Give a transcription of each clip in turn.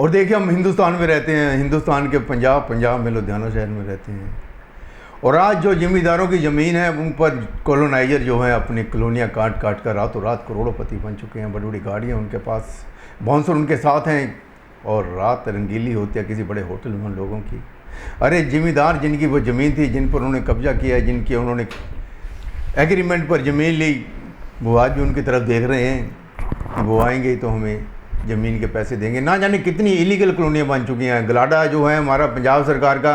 और देखिए हम हिंदुस्तान में रहते हैं, हिंदुस्तान के पंजाब में लुधियाना शहर में रहते हैं, और आज जो ज़मींदारों की ज़मीन है उन पर कॉलोनाइजर जो हैं अपनी कॉलोनियाँ काट काट कर रातों रात करोड़पति बन चुके हैं। बड़ी बड़ी गाड़ियाँ उनके पास, बाउंसर उनके साथ हैं, और रात रंगीली होती है किसी बड़े होटल में उन लोगों की। अरे ज़मींदार जिनकी वो ज़मीन थी, जिन पर उन्होंने कब्जा किया, जिनकी उन्होंने एग्रीमेंट पर ज़मीन ली, वो आज भी उनकी तरफ देख रहे हैं कि वो आएंगे तो हमें ज़मीन के पैसे देंगे। ना जाने कितनी इलीगल कॉलोनियाँ बन चुकी हैं। गलाडा जो है हमारा पंजाब सरकार का,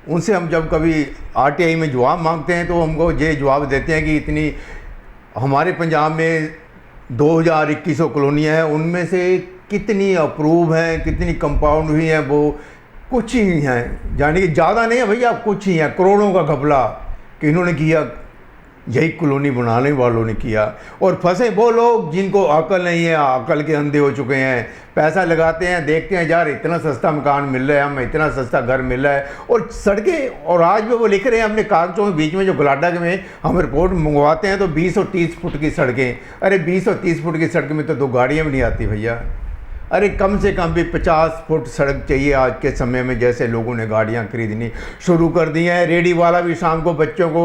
उनसे हम जब कभी आरटीआई में जवाब मांगते हैं तो हमको ये जवाब देते हैं कि इतनी हमारे पंजाब में 2100 कॉलोनियाँ हैं, उनमें से कितनी अप्रूव हैं, कितनी कंपाउंड हुई हैं, वो कुछ ही हैं। यानी कि ज़्यादा नहीं है भैया, कुछ ही हैं। करोड़ों का घपला कि इन्होंने किया, यही कॉलोनी बनाने वालों ने किया। और फंसे वो लोग जिनको अकल नहीं है, अकल के अंधे हो चुके हैं। पैसा लगाते हैं, देखते हैं यार इतना सस्ता मकान मिल रहा है, हमें इतना सस्ता घर मिल रहा है, और सड़कें, और आज भी वो लिख रहे हैं अपने कागजों के बीच में जो गलाडा के में हम रिपोर्ट मंगवाते हैं तो 20 और 30 फुट की सड़कें। अरे 20 और 30 फुट की सड़क में तो 2 गाड़ियाँ भी नहीं आती भैया। अरे कम से कम भी 50 फुट सड़क चाहिए आज के समय में, जैसे लोगों ने गाड़ियां खरीदनी शुरू कर दी हैं। रेडी वाला भी शाम को बच्चों को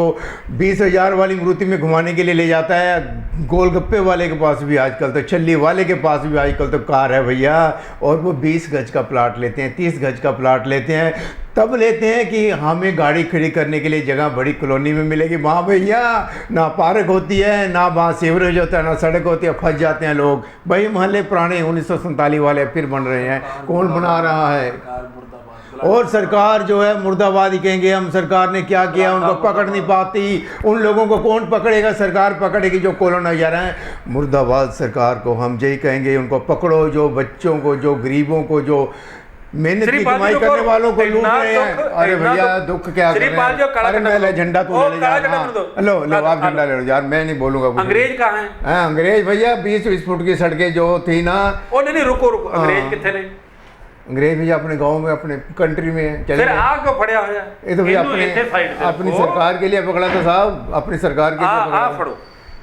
20,000 वाली मारुति में घुमाने के लिए ले जाता है। गोलगप्पे वाले के पास भी आजकल तो, छल्ली वाले के पास भी आजकल तो कार है भैया, और वो 20 गज का प्लाट लेते हैं, 30 गज का प्लाट लेते हैं। तब लेते हैं कि हमें गाड़ी खड़ी करने के लिए जगह बड़ी कॉलोनी में मिलेगी। वहाँ भैया ना पार्क होती है, ना वहाँ सीवरेज होता है, ना सड़क होती है, फंस जाते हैं लोग। भाई मोहल्ले पुराने 1947 वाले फिर बन रहे हैं, कौन बना रहा है? और सरकार जो है मुर्दाबाद ही कहेंगे हम। सरकार ने क्या किया, उनको पकड़ नहीं पाती। उन लोगों को कौन पकड़ेगा? सरकार पकड़ेगी जो कॉलोनाइजर हैं। मुर्दाबाद सरकार को हम यही कहेंगे, उनको पकड़ो, जो बच्चों को, जो गरीबों को, जो मेहनत की कमाई करने वालों को लूट रहे हैं। अरे भैया दुख क्या कर रहे हैं? अरे मैं झंडा तो ले जा, लो लो आप झंडा ले लो यार, मैं नहीं बोलूंगा। अंग्रेज कहाँ हैं? हाँ अंग्रेज भैया 20-20 फुट की सड़कें जो थी ना। ओ नहीं रुको, अंग्रेज कितने ने? अंग्रेज भैया अपने गांव में, अपने कंट्री में चले गए। आग को फड़िया होया, ये तो भैया अपनी सरकार के लिए पकड़ा था साहब, अपनी सरकार के लिए पकड़ा। फड़ो,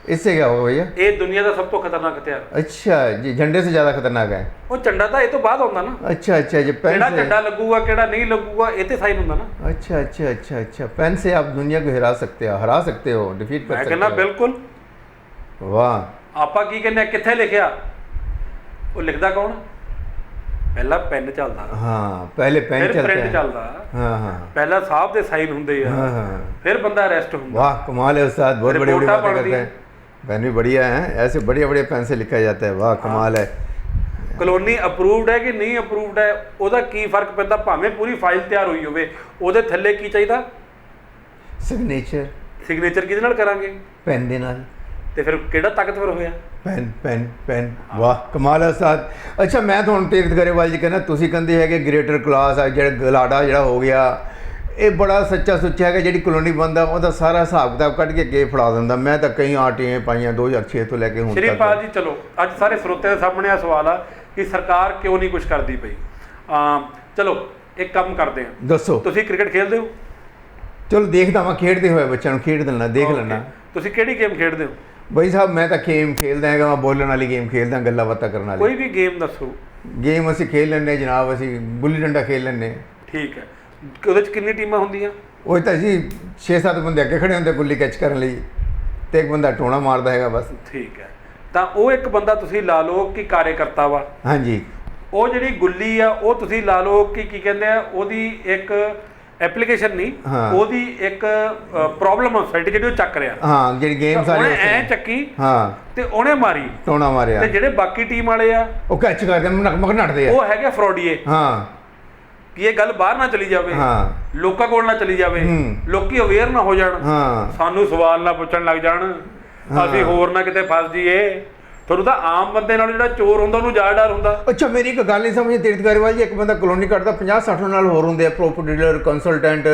इससे क्या होगा भैया? ये दुनिया का सब तो खतरनाक हथियार। अच्छा जी, झंडे से ज्यादा खतरनाक है वो झंडा था, ये तो बात होता ना। अच्छा अच्छा जी, पेन से झंडा लगूगा केड़ा नहीं लगूगा ये तो साइन होता ना। अच्छा अच्छा अच्छा अच्छा, पेन से आप दुनिया को हरा सकते हो, डिफीट कर सकते हो। बिल्कुल वाह। आपा की कहने किथे लिखिया, वो लिखदा कौन? पहला पेन चलदा। हाँ पहले पेन चलता है, फिर प्रिंट चलदा। हाँ हाँ, पहला साहब दे साइन हुंदे आ, हाँ फिर बंदा अरेस्ट हुंदा। वाह कमाल है उस्ताद, बहुत बड़ी बड़ी बातें करते हैं। पेन भी बढ़िया है, ऐसे बढ़िया बढ़िया पेन से लिखा जाता है। वाह कमाल है। कॉलोनी अप्रूव्ड है कि नहीं अप्रूव्ड है, ਉਹਦਾ ਕੀ ਫਰਕ ਪੈਂਦਾ? ਭਾਵੇਂ ਪੂਰੀ ਫਾਈਲ ਤਿਆਰ ਹੋਈ ਹੋਵੇ, ਉਹਦੇ ਥੱਲੇ ਕੀ ਚਾਹੀਦਾ? ਸਿਗਨੇਚਰ। ਸਿਗਨੇਚਰ ਕਿਹਦੇ ਨਾਲ ਕਰਾਂਗੇ? ਪੈਨ ਦੇ ਨਾਲ। ਤੇ ਫਿਰ ਕਿਹੜਾ ਤਾਕਤਵਰ ਹੋਇਆ? ਪੈਨ। ਵਾਹ ਕਮਾਲ ਹੈ ਉਸਤਾਦ। ਅੱਛਾ ਮੈਂ ਤੁਹਾਨੂੰ ਤੀਰਥ ਗਰੇਵਾਲ ਜੀ ਕਹਿੰਦਾ, ਤੁਸੀਂ ਕਹਿੰਦੇ ਹੈਗੇ ਗ੍ਰੇਟਰ ਕਲਾਸ ਆ ਜਿਹੜਾ ਗਲਾਡਾ ਜਿਹੜਾ ਹੋ ਗਿਆ, ਇਹ ਬੜਾ ਸੱਚਾ ਸੁੱਚਾ ਹੈਗਾ। ਜਿਹੜੀ ਕਲੋਨੀ ਬੰਦਾ ਉਹਦਾ ਸਾਰਾ ਹਿਸਾਬ ਕਿਤਾਬ ਕੱਢ ਕੇ ਅੱਗੇ ਫੜਾ ਦਿੰਦਾ। ਮੈਂ ਤਾਂ ਕਈ ਆਰਟੀਆਂ ਪਾਈਆਂ 2006 ਤੋਂ ਲੈ ਕੇ ਹੁਣ ਤੱਕ। ਸ਼੍ਰੀਪਾਲ ਜੀ ਚਲੋ ਅੱਜ ਸਾਰੇ ਸਰੋਤਿਆਂ ਦੇ ਸਾਹਮਣੇ ਆ ਸਵਾਲ ਆ ਕਿ ਸਰਕਾਰ ਕਿਉਂ ਨਹੀਂ ਕੁਝ ਕਰਦੀ ਪਈ। ਚਲੋ ਇੱਕ ਕੰਮ ਕਰਦੇ ਆ, ਦੱਸੋ। ਤੁਸੀਂ ਕ੍ਰਿਕਟ ਖੇਡਦੇ ਹੋ? ਚਲੋ ਦੇਖਦਾ ਮੈਂ, ਖੇਡਦੇ ਹੋਏ ਬੱਚਿਆਂ ਨੂੰ ਖੇਡ ਦਿੰਦਾ, ਦੇਖ ਲੈਣਾ। ਤੁਸੀਂ ਕਿਹੜੀ ਗੇਮ ਖੇਡਦੇ ਹੋ? भाई साहब मैं तो गेम खेलदा है, मैं बोलने वाली गेम खेलदा, गल्लां बातां करने वाली कोई भी गेम दसो। गेम असीं खेल लैंदे जनाब, असीं गुल्ली डंडा खेल लैंदे। ठीक है, ਉਹਦੇ ਚ ਕਿੰਨੀ ਟੀਮਾਂ ਹੁੰਦੀਆਂ? ਉਹ ਤਾਂ ਜੀ 6-7 ਬੰਦੇ ਅੱਗੇ ਖੜੇ ਹੁੰਦੇ ਗੁੱਲੀ ਕੈਚ ਕਰਨ ਲਈ, ਤੇ ਇੱਕ ਬੰਦਾ ਟੋਣਾ ਮਾਰਦਾ ਹੈਗਾ ਬਸ। ਠੀਕ ਹੈ, ਤਾਂ ਉਹ ਇੱਕ ਬੰਦਾ ਤੁਸੀਂ ਲਾ ਲਓ ਕਿ ਕਾਰਜਕਰਤਾ ਵਾ। ਹਾਂਜੀ। ਉਹ ਜਿਹੜੀ ਗੁੱਲੀ ਆ ਉਹ ਤੁਸੀਂ ਲਾ ਲਓ ਕਿ ਕੀ ਕਹਿੰਦੇ ਆ, ਉਹਦੀ ਇੱਕ ਐਪਲੀਕੇਸ਼ਨ ਨਹੀਂ, ਉਹਦੀ ਇੱਕ ਪ੍ਰੋਬਲਮ ਆ ਸੋਸਾਇਟੀ ਜਿਹੜੀ ਉਹ ਚੱਕ ਰਿਹਾ। ਹਾਂ ਜਿਹੜੀ ਗੇਮ ਸਾਰੀ ਉਹਨੇ ਐ ਚੱਕੀ, ਹਾਂ, ਤੇ ਉਹਨੇ ਮਾਰੀ, ਟੋਣਾ ਮਾਰਿਆ, ਤੇ ਜਿਹੜੇ ਬਾਕੀ ਟੀਮ ਵਾਲੇ ਆ ਉਹ ਕੈਚ ਕਰਦੇ ਮੱਕ ਨੱਟਦੇ ਆ, ਉਹ ਹੈਗੇ ਫਰੋਡੀਏ। ਹਾਂ, ਕਿ ਇਹ ਗੱਲ ਬਾਹਰ ਨਾ ਚਲੀ ਜਾਵੇ, ਹਾਂ, ਲੋਕਾਂ ਕੋਲ ਨਾ ਚਲੀ ਜਾਵੇ, ਲੋਕੀ ਅਵੇਅਰ ਨਾ ਹੋ ਜਾਣ, ਹਾਂ, ਸਾਨੂੰ ਸਵਾਲ ਨਾ ਪੁੱਛਣ ਲੱਗ ਜਾਣ, ਅਸੀਂ ਹੋਰ ਨਾ ਕਿਤੇ ਫਸ ਜਾਈਏ। ਤੁਹਾਨੂੰ ਤਾਂ ਆਮ ਬੰਦੇ ਨਾਲ ਜਿਹੜਾ ਚੋਰ ਹੁੰਦਾ ਉਹਨੂੰ ਜ਼ਿਆਦਾ ਡਰ ਹੁੰਦਾ। ਅੱਛਾ ਮੇਰੀ ਇੱਕ ਗੱਲ ਨਹੀਂ ਸਮਝੀ ਤੀਰਥ ਗਰੇਵਾਲ ਜੀ, ਇੱਕ ਬੰਦਾ ਕਲੋਨੀ ਕੱਢਦਾ 50-60 ਨਾਲ ਹੋਰ ਹੁੰਦੇ ਆ, ਪ੍ਰੋਪਰਟੀ ਡੀਲਰ, ਕੰਸਲਟੈਂਟ,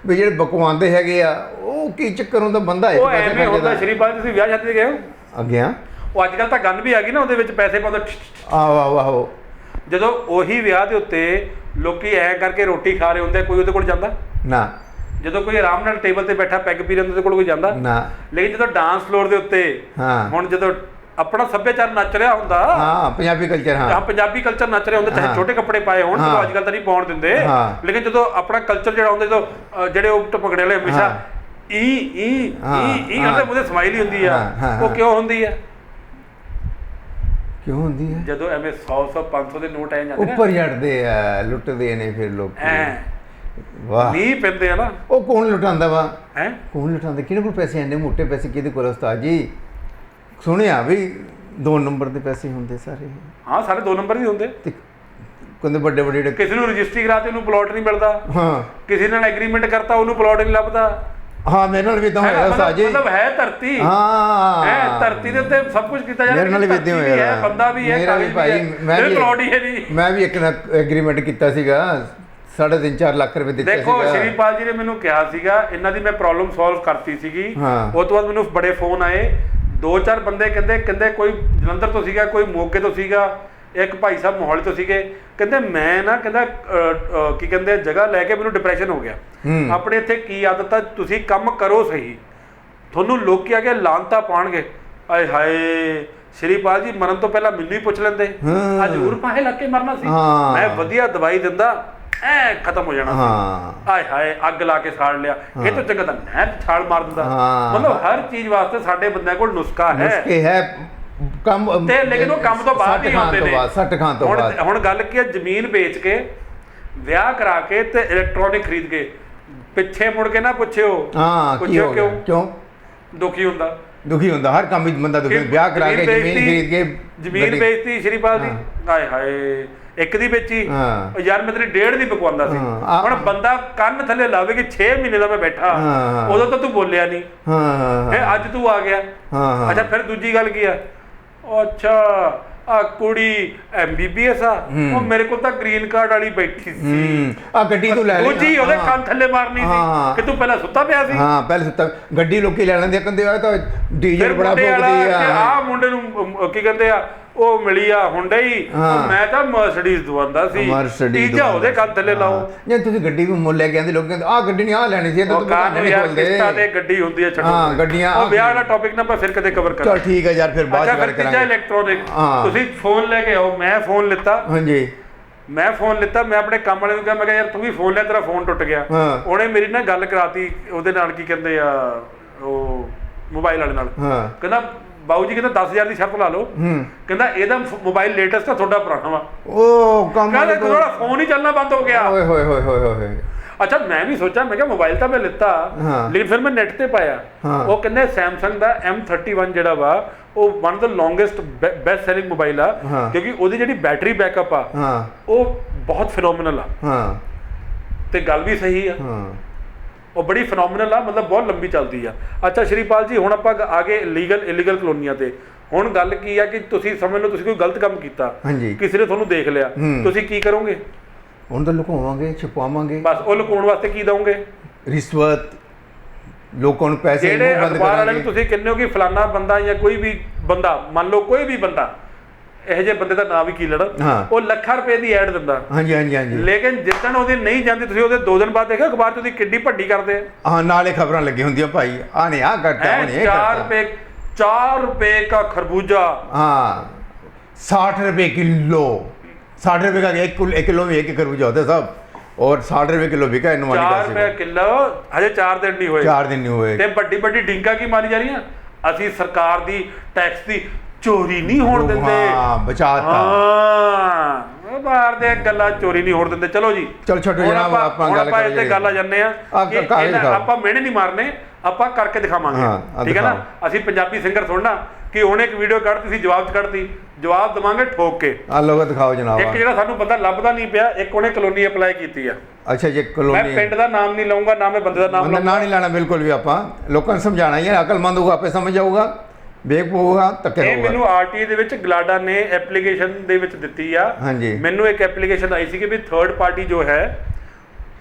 ਵੀ ਜਿਹੜੇ ਬਕਵਾਉਂਦੇ ਹੈਗੇ ਆ, ਉਹ ਕੀ ਚੱਕਰ ਹੁੰਦਾ? ਬੰਦਾ ਇੱਕ ਪਾਸੇ ਐਵੇਂ ਹੁੰਦਾ। ਸ਼੍ਰੀਪਾਲ ਤੁਸੀਂ ਵਿਆਹ ਸ਼ਾਦੀ ਤੇ ਗਏ ਹੋ? ਅੱਗੇ ਆ, ਉਹ ਅੱਜ ਕੱਲ੍ਹ ਤਾਂ ਗੰਨ ਵੀ ਆ ਗਈ ਨਾ, ਉਹਦੇ ਵਿੱਚ ਪੈਸੇ ਪਾਉਂਦੇ। ਆਹੋ ਆਹੋ। ਜਦੋਂ ਉਹੀ ਵਿਆਹ ਦੇ ਉੱਤੇ ਲੋਕੀ ਐ ਕਰਕੇ ਰੋਟੀ ਖਾ ਰਹੇ ਹੁੰਦੇ, ਕੋਈ ਉਹਦੇ ਕੋਲ ਜਾਂਦਾ ਨਾ। ਜਦੋਂ ਕੋਈ ਆਰਾਮ ਨਾਲ ਟੇਬਲ ਤੇ ਬੈਠਾ ਪੈਗ ਪੀ ਰਿਹਾ ਉਹਦੇ ਕੋਲ ਕੋਈ ਜਾਂਦਾ ਨਾ। ਲੇਕਿਨ ਜਦੋਂ ਡਾਂਸ ਫਲੋਰ ਦੇ ਉੱਤੇ ਹੁਣ ਜਦੋਂ ਆਪਣਾ ਸੱਭਿਆਚਾਰ ਨੱਚ ਰਿਹਾ ਹੁੰਦਾ, ਹਾਂ ਪੰਜਾਬੀ ਕਲਚਰ, ਹਾਂ ਪੰਜਾਬੀ ਕਲਚਰ ਨੱਚ ਰਿਹਾ ਹੁੰਦਾ, ਚਾਹੇ ਛੋਟੇ ਕੱਪੜੇ ਪਾਏ ਹੋਣ, ਚਲੋ ਅੱਜ ਕੱਲ ਤਾਂ ਨਹੀਂ ਪਾਉਣ ਦਿੰਦੇ, ਲੇਕਿਨ ਜਦੋਂ ਆਪਣਾ ਕਲਚਰ ਜਿਹੜਾ ਹੁੰਦਾ, ਜਦੋਂ ਜਿਹੜੇ ਉਹ ਟਪਕੜੇ ਵਾਲੇ ਹਮੇਸ਼ਾ ਉਹਦੇ ਮੂਹਰੇ ਸਮਾਈਲ ਹੀ ਹੁੰਦੀ ਆ, ਉਹ ਕਿਉਂ ਹੁੰਦੀ ਆ? ਕਿਉਂ ਹੁੰਦੀ ਹੈ? ਜਦੋਂ ਐਵੇਂ 100 500 ਦੇ ਨੋਟ ਆਏ ਜਾਂਦੇ ਉੱਪਰ ਜੜਦੇ ਆ, ਲੁੱਟਦੇ ਨੇ ਫਿਰ ਲੋਕ। ਵਾਹ, ਨਹੀਂ ਪੈਂਦੇ ਆ ਨਾ। ਉਹ ਕੌਣ ਲੁਟਾਉਂਦਾ ਵਾ? ਹੈ ਕੌਣ ਲੁਟਾਉਂਦਾ? ਕਿਹਦੇ ਕੋਲ ਪੈਸੇ ਆਉਂਦੇ ਮੋਟੇ ਪੈਸੇ? ਕਿਹਦੇ ਕੋਲ? ਉਸਤਾਦ ਜੀ ਸੁਣਿਆ ਵੀ 2 ਨੰਬਰ ਦੇ ਪੈਸੇ ਹੁੰਦੇ ਸਾਰੇ। ਹਾਂ ਸਾਰੇ 2 ਨੰਬਰ ਹੀ ਹੁੰਦੇ। ਕਹਿੰਦੇ ਵੱਡੇ ਵੱਡੇ ਜਿਹੜੇ ਕਿਸੇ ਨੂੰ ਰਜਿਸਟਰੀ ਕਰਾਤੇ ਉਹਨੂੰ ਪਲਾਟ ਨਹੀਂ ਮਿਲਦਾ, ਹਾਂ ਕਿਸੇ ਨਾਲ ਐਗਰੀਮੈਂਟ ਕਰਤਾ ਉਹਨੂੰ ਪਲਾਟ ਨਹੀਂ ਲੱਭਦਾ। ਹਾਂ ਮੇਰੇ ਨਾਲ ਵੀ ਤਾਂ ਹੋਇਆ ਉਸਤਾਦ ਜੀ। ਮਤਲਬ ਹੈ ਧਰਤੀ, ਹਾਂ ਹੈ ਧਰਤੀ ਦੇ ਉੱਤੇ ਸਭ ਕੁਝ ਕੀਤਾ ਜਾਂਦਾ। ਮੇਰੇ ਨਾਲ ਵੀ ਇਦਾਂ ਹੋਇਆ, ਬੰਦਾ ਵੀ ਹੈ, ਮੇਰਾ ਵੀ ਭਾਈ, ਮੈਂ ਵੀ ਇੱਕ ਐਗਰੀਮੈਂਟ ਕੀਤਾ ਸੀਗਾ 3.5-4 ਲੱਖ ਰੁਪਏ ਦਿੱਤੇ ਸੀਗਾ। ਦੇਖੋ ਸ਼੍ਰੀਪਾਲ ਜੀ ਨੇ ਮੈਨੂੰ ਕਿਹਾ ਸੀਗਾ, ਇਹਨਾਂ ਦੀ ਮੈਂ ਪ੍ਰੋਬਲਮ ਸੋਲਵ ਕਰਤੀ ਸੀਗੀ। ਉਸ ਤੋਂ ਬਾਅਦ ਮੈਨੂੰ ਬੜੇ ਫੋਨ ਆਏ, 2-4 ਬੰਦੇ ਕਹਿੰਦੇ ਕੋਈ ਜਲੰਧਰ ਤੋਂ ਸੀਗਾ, ਕੋਈ ਮੋਗੇ ਤੋਂ ਸੀਗਾ, ਇੱਕ ਭਾਈ ਸਾਹਿਬ ਮੋਹਾਲੀ ਤੋਂ ਸੀਗੇ, ਕਹਿੰਦੇ ਮੈਂ ਨਾ ਕੀ ਕਹਿੰਦੇ ਜਗ੍ਹਾ ਲੈ ਕੇ ਮੈਨੂੰ ਡਿਪਰੈਸ਼ਨ ਹੋ ਗਿਆ। ਆਪਣੇ ਇੱਥੇ ਕੀ ਆਦਤ ਆ, ਤੁਸੀਂ ਕੰਮ ਕਰੋ ਸਹੀ, ਤੁਹਾਨੂੰ ਲੋਕੀ ਆ ਕੇ ਲਾਂਤਾ ਪਾਉਣਗੇ। ਆਏ ਹਾਏ ਸ਼੍ਰੀਪਾਲ ਜੀ ਮਰਨ ਤੋਂ ਪਹਿਲਾਂ ਮੈਨੂੰ ਹੀ ਪੁੱਛ ਲੈਂਦੇ, ਆ ਜ਼ਰੂਰ ਪਾਹੇ ਲੱਗ ਕੇ ਮਰਨਾ ਸੀ, ਮੈਂ ਵਧੀਆ ਦਵਾਈ ਦਿੰਦਾ ਐ ਖਤਮ ਹੋ ਜਾਣਾ ਸੀ। ਆਏ ਹਾਏ ਅੱਗ ਲਾ ਕੇ ਸਾੜ ਲਿਆ, ਇਹ ਤੋਂ ਚੰਗਾ ਤਾਂ ਨਹਿਰ ਛਾਲ ਮਾਰ ਦਿੰਦਾ। ਮਤਲਬ ਹਰ ਚੀਜ਼ ਵਾਸਤੇ ਸਾਡੇ ਬੰਦਿਆਂ ਕੋਲ ਨੁਸਖਾ ਹੈ ਕੰਮ, ਤੇ ਲੇਕਿਨ ਉਹ ਕੰਮ ਤੋਂ ਬਾਅਦ ਹੀ ਆਉਂਦੇ ਨੇ। 60 ਖਾਣ ਤੋਂ ਬਾਅਦ ਹੁਣ ਗੱਲ ਕੀ ਹੈ, ਜ਼ਮੀਨ ਵੇਚ ਕੇ ਵਿਆਹ ਕਰਾ ਕੇ ਤੇ ਇਲੈਕਟ੍ਰੋਨਿਕ ਖਰੀਦ ਕੇ ਪਿੱਛੇ ਮੁੜ ਕੇ ਨਾ ਪੁੱਛਿਓ ਕਿਉਂ ਦੁਖੀ ਹੁੰਦਾ ਹਰ ਕੰਮ ਵਿੱਚ ਬੰਦਾ ਦੁਖੀ। ਵਿਆਹ ਕਰਾ ਕੇ ਜ਼ਮੀਨ ਖਰੀਦ ਕੇ ਜ਼ਮੀਨ ਵੇਚਤੀ ਸ਼੍ਰੀਪਾਲ ਦੀ, ਹਾਏ ਹਾਏ ਇੱਕ ਦੀ ਵੇਚੀ ਯਾਰ, ਮੈਂ ਤੇਰੀ 1.5 ਦੀ ਬਕਵਾਉਂਦਾ ਸੀ। ਹੁਣ ਬੰਦਾ ਕੰਨ ਥੱਲੇ ਲਾਵੇ ਕਿ 6 ਮਹੀਨੇ ਦਾ ਮੈਂ ਬੈਠਾ, ਉਦੋਂ ਤਾਂ ਤੂੰ ਬੋਲਿਆ ਨਹੀਂ, ਫਿਰ ਅੱਜ ਤੂੰ ਆ ਗਿਆ। ਅੱਛਾ ਫਿਰ ਦੂਜੀ ਗੱਲ ਕੀ ਆ, ਅੱਛਾ ਆ ਕੁੜੀ MBBS ਆ, ਉਹ ਮੇਰੇ ਕੋਲ ਤਾਂ ਗ੍ਰੀਨ ਕਾਰਡ ਵਾਲੀ ਬੈਠੀ ਸੀ, ਆ ਗੱਡੀ ਤੂੰ ਲੈ ਲੈ, ਦੂਜੀ ਉਹਦੇ ਕੰਨ ਥੱਲੇ ਮਾਰਨੀ ਸੀ ਕਿ ਤੂੰ ਪਹਿਲਾਂ ਸੁੱਤਾ ਪਿਆ ਸੀ। ਹਾਂ ਪਹਿਲੇ ਸੁੱਤਾ, ਗੱਡੀ ਲੋਕੀ ਲੈ ਲੈਂਦੇ, ਕਹਿੰਦੇ ਆ ਤਾਂ ਡੀਜ਼ਲ ਬੜਾ ਫੂਕਦੀ ਆ, ਆ ਮੁੰਡੇ ਨੂੰ ਕੀ ਕਹਿੰਦੇ ਆ, ਉਹ ਮਿਲੀ ਆ ਹੁੰਡਈ, ਮੈਂ ਤਾਂ ਮਰਸੀਡੀਜ਼ ਦਵਾਉਂਦਾ ਸੀ, ਤੀਜਾ ਉਹਦੇ ਕੰਨ ਥੱਲੇ ਲਾਓ। ਜੇ ਤੁਸੀਂ ਗੱਡੀ ਵੀ ਮੁੱਲ ਲੈ ਕੇ ਆਂਦੇ, ਲੋਕ ਕਹਿੰਦੇ ਆ ਗੱਡੀ ਨਹੀਂ ਆ ਲੈਣੀ ਸੀ, ਤਾਂ ਤੂੰ ਕਾਹਨੂੰ ਨਹੀਂ ਬੋਲਦੇ। ਕਿਸ਼ਤਾਂ ਤੇ ਗੱਡੀ ਹੁੰਦੀ ਹੈ, ਛੱਡੋ ਹਾਂ ਗੱਡੀਆਂ, ਉਹ ਵਿਆਹ ਦਾ ਟੌਪਿਕ ਨਾ ਆਪਾਂ ਫਿਰ ਕਦੇ ਕਵਰ ਕਰਾਂਗੇ। ਚਲ ਠੀਕ ਹੈ ਯਾਰ, ਫਿਰ ਬਾਅਦ ਵਿੱਚ ਕਰਾਂਗੇ। ਤੀਜਾ ਇਲੈਕਟ੍ਰੋਨਿਕ, ਤੁਸੀਂ ਫੋਨ ਲੈ ਕੇ ਆਓ, ਮੈਂ ਫੋਨ ਲਿੱਤਾ, ਹਾਂਜੀ ਮੈਂ ਫੋਨ ਲਿੱਤਾ, ਮੈਂ ਆਪਣੇ ਕੰਮ ਵਾਲੇ ਨੂੰ ਕਿਹਾ, ਮੈਂ ਕਿਹਾ ਯਾਰ ਤੂੰ ਵੀ ਫੋਨ ਲੈ, ਤੇਰਾ ਫੋਨ ਟੁੱਟ ਗਿਆ। ਉਹਨੇ ਮੇਰੀ ਨਾ ਗੱਲ ਕਰਾਤੀ ਉਹਦੇ ਨਾਲ, ਕੀ ਕਹਿੰਦੇ ਆ ਉਹ ਮੋਬਾਈਲ ਵਾਲੇ ਨਾਲ, ਕਹਿੰਦਾ ਬਾਊ ਜੀ ਕਹਿੰਦਾ 10,000 ਦੀ ਸ਼ਰਤ ਲਾ ਲਓ, ਕਹਿੰਦਾ ਇਹਦਾ ਮੋਬਾਈਲ ਲੇਟੈਸਟ ਆ, ਤੁਹਾਡਾ ਪੁਰਾਣਾ ਵਾ। ਉਹ ਕੰਮ ਕਹਿੰਦਾ ਤੁਹਾਡਾ ਫੋਨ ਹੀ ਚੱਲਣਾ ਬੰਦ ਹੋ ਗਿਆ। ਓਏ ਹੋਏ ਹੋਏ ਹੋਏ ਹੋਏ। ਅੱਛਾ ਮੈਂ ਵੀ ਸੋਚਿਆ, ਮੈਂ ਕਿਹਾ ਮੋਬਾਈਲ ਤਾਂ ਮੈਂ ਲਿੱਤਾ, ਲੇਕਿਨ ਫਿਰ ਮੈਂ ਨੈਟ ਤੇ ਪਾਇਆ, ਉਹ ਕਹਿੰਦੇ ਸੈਮਸੰਗ ਦਾ M31 ਜਿਹੜਾ ਵਾ ਉਹ one of the longest best selling mobile ਆ, ਕਿਉਂਕਿ ਉਹਦੀ ਜਿਹੜੀ ਬੈਟਰੀ ਬੈਕਅਪ ਆ ਉਹ ਬਹੁਤ ਫਿਨੋਮੀਨਲ ਆ, ਤੇ ਗੱਲ ਵੀ ਸਹੀ ਆ, ਉਹ ਬੜੀ ਫਿਨੋਮੀਨਲ ਆ, ਮਤਲਬ ਬਹੁਤ ਲੰਬੀ ਚੱਲਦੀ ਆ। ਅੱਛਾ ਸ਼੍ਰੀਪਾਲ ਜੀ ਹੁਣ ਆਪਾਂ ਆ ਗਏ ਇਲੀਗਲ ਕਲੋਨੀਆਂ ਤੇ। ਹੁਣ ਗੱਲ ਕੀ ਆ ਕਿ ਤੁਸੀਂ ਸਮਝ ਲਓ ਤੁਸੀਂ ਕੋਈ ਗਲਤ ਕੰਮ ਕੀਤਾ, ਕਿਸੇ ਨੇ ਤੁਹਾਨੂੰ ਦੇਖ ਲਿਆ, ਤੁਸੀਂ ਕੀ ਕਰੋਗੇ? ਹੁਣ ਤਾਂ ਲੁਕਾਵਾਂਗੇ, ਛੁਪਾਵਾਂਗੇ, ਬਸ। ਉਹ ਲੁਕਾਉਣ ਵਾਸਤੇ ਕੀ ਦਓਗੇ? ਰਿਸ਼ਵਤ, ਲੋਕਾਂ ਨੂੰ ਪੈਸੇ। ਜਿਹੜੇ ਅਖਬਾਰ ਵਾਲੇ ਨੂੰ ਤੁਸੀਂ ਕਹਿੰਦੇ ਹੋ ਕਿ ਫਲਾਨਾ ਬੰਦਾ ਜਾਂ ਕੋਈ ਵੀ ਬੰਦਾ, ਮੰਨ ਲਓ ਕੋਈ ਵੀ ਬੰਦਾ, ਇਹੋ ਜਿਹੇ ਬੰਦੇ ਦਾ ਨਾਂ ਵੀ ਕੀ ਲੜਾ, ਉਹ ਲੱਖਾਂ ਰੁਪਏ ਦੀ ਐਡ ਦਿੰਦਾ, ਹਾਂਜੀ ਹਾਂਜੀ ਹਾਂਜੀ, ਲੇਕਿਨ ਜਿੱਦਣ ਉਹਦੇ ਨਹੀਂ ਜਾਂਦੀ, ਤੁਸੀਂ ਉਹਦੇ 2 ਦਿਨ ਬਾਅਦ ਦੇਖਿਆ ਅਖਬਾਰ 'ਚ ਉਹਦੀ ਕਿੱਡੀ ਭੱਡੀ ਕਰਦੇ ਆ। ਹਾਂ ਨਾਲੇ ਖਬਰਾਂ ਲੱਗੀ ਹੁੰਦੀਆਂ, ਭਾਈ ਆ ਨੇ ਆ ਕਰਤਾ, 4 रुपए का खरबूजा, हाँ 60 रुपए किलो, 60 रुपए का एक किलो में एक खरबूजा होता है साहब, और 60 रुपए किलो बिका है। 4 रुपए किलो, हजे 4 दिन नहीं हुए, 4 दिन नहीं हुए, ते बड़ी बड़ी डिंका की मारी जा रही है। ਅਸੀਂ ਸਰਕਾਰ ਦੀ ਟੈਕਸ ਦੀ ਚੋਰੀ ਨਹੀਂ ਹੋਣ ਦਿੰਦੇ, ਹਾਂ ਬਚਾਤਾ, ਹਾਂ ਬਾਹਰ ਦੇ ਗੱਲਾਂ ਚੋਰੀ ਨਹੀਂ ਹੋਣ ਦਿੰਦੇ। ਚਲੋ ਜੀ ਚਲ ਛੱਡੋ ਜਨਾਬ, ਆਪਾਂ ਗੱਲ ਆ ਜਾਂਦੇ ਆ, ਆਪਾਂ ਮਿਹਣੇ ਨਹੀਂ ਮਾਰਨੇ, ਆਪਾਂ ਕਰਕੇ ਦਿਖਾਵਾਂਗੇ, ਠੀਕ ਹੈ ਨਾ। ਅਸੀਂ ਪੰਜਾਬੀ ਸਿੰਗਰ ਥੋੜ੍ਹਾ ਕਿ ਉਹਨੇ ਇੱਕ ਵੀਡੀਓ ਕੱਢਤੀ ਸੀ, ਜਵਾਬ 'ਚ ਕੱਢਤੀ, ਜਵਾਬ ਦੇਵਾਂਗੇ ਠੋਕ ਕੇ। ਆ ਲੋਕ ਦਿਖਾਓ ਜਨਾਬ। ਇੱਕ ਜਿਹੜਾ ਸਾਨੂੰ ਬੰਦਾ ਲੱਭਦਾ ਨਹੀਂ ਪਿਆ, ਇੱਕ ਉਹਨੇ ਕਲੋਨੀ ਅਪਲਾਈ ਕੀਤੀ ਆ। ਅੱਛਾ ਜੀ ਕਲੋਨੀ, ਮੈਂ ਪਿੰਡ ਦਾ ਨਾਮ ਨਹੀਂ ਲਊਂਗਾ, ਨਾ ਮੈਂ ਬੰਦੇ ਦਾ ਨਾਮ ਨਾ ਨਹੀਂ ਲੈਣਾ, ਬਿਲਕੁਲ ਵੀ। ਆਪਾਂ ਲੋਕਾਂ ਨੂੰ ਸਮਝਾਣਾ ਹੀ ਹੈ, ਅਕਲਮੰਦ ਹੋਊਗਾ ਆਪੇ ਸਮਝ ਜਾਊਗਾ, ਬੇਵਕੂਫ ਹੋਊਗਾ ਧੱਕੇ ਹੋਊਗਾ। ਇਹ ਮੈਨੂੰ RTI ਦੇ ਵਿੱਚ ਗਲਾਡਾ ਨੇ ਐਪਲੀਕੇਸ਼ਨ ਦੇ ਵਿੱਚ ਦਿੱਤੀ ਆ। ਹਾਂਜੀ ਮੈਨੂੰ ਇੱਕ ਐਪਲੀਕੇਸ਼ਨ ਆਈ ਸੀ ਕਿ ਵੀ ਥਰਡ ਪਾਰਟੀ ਜੋ ਹੈ,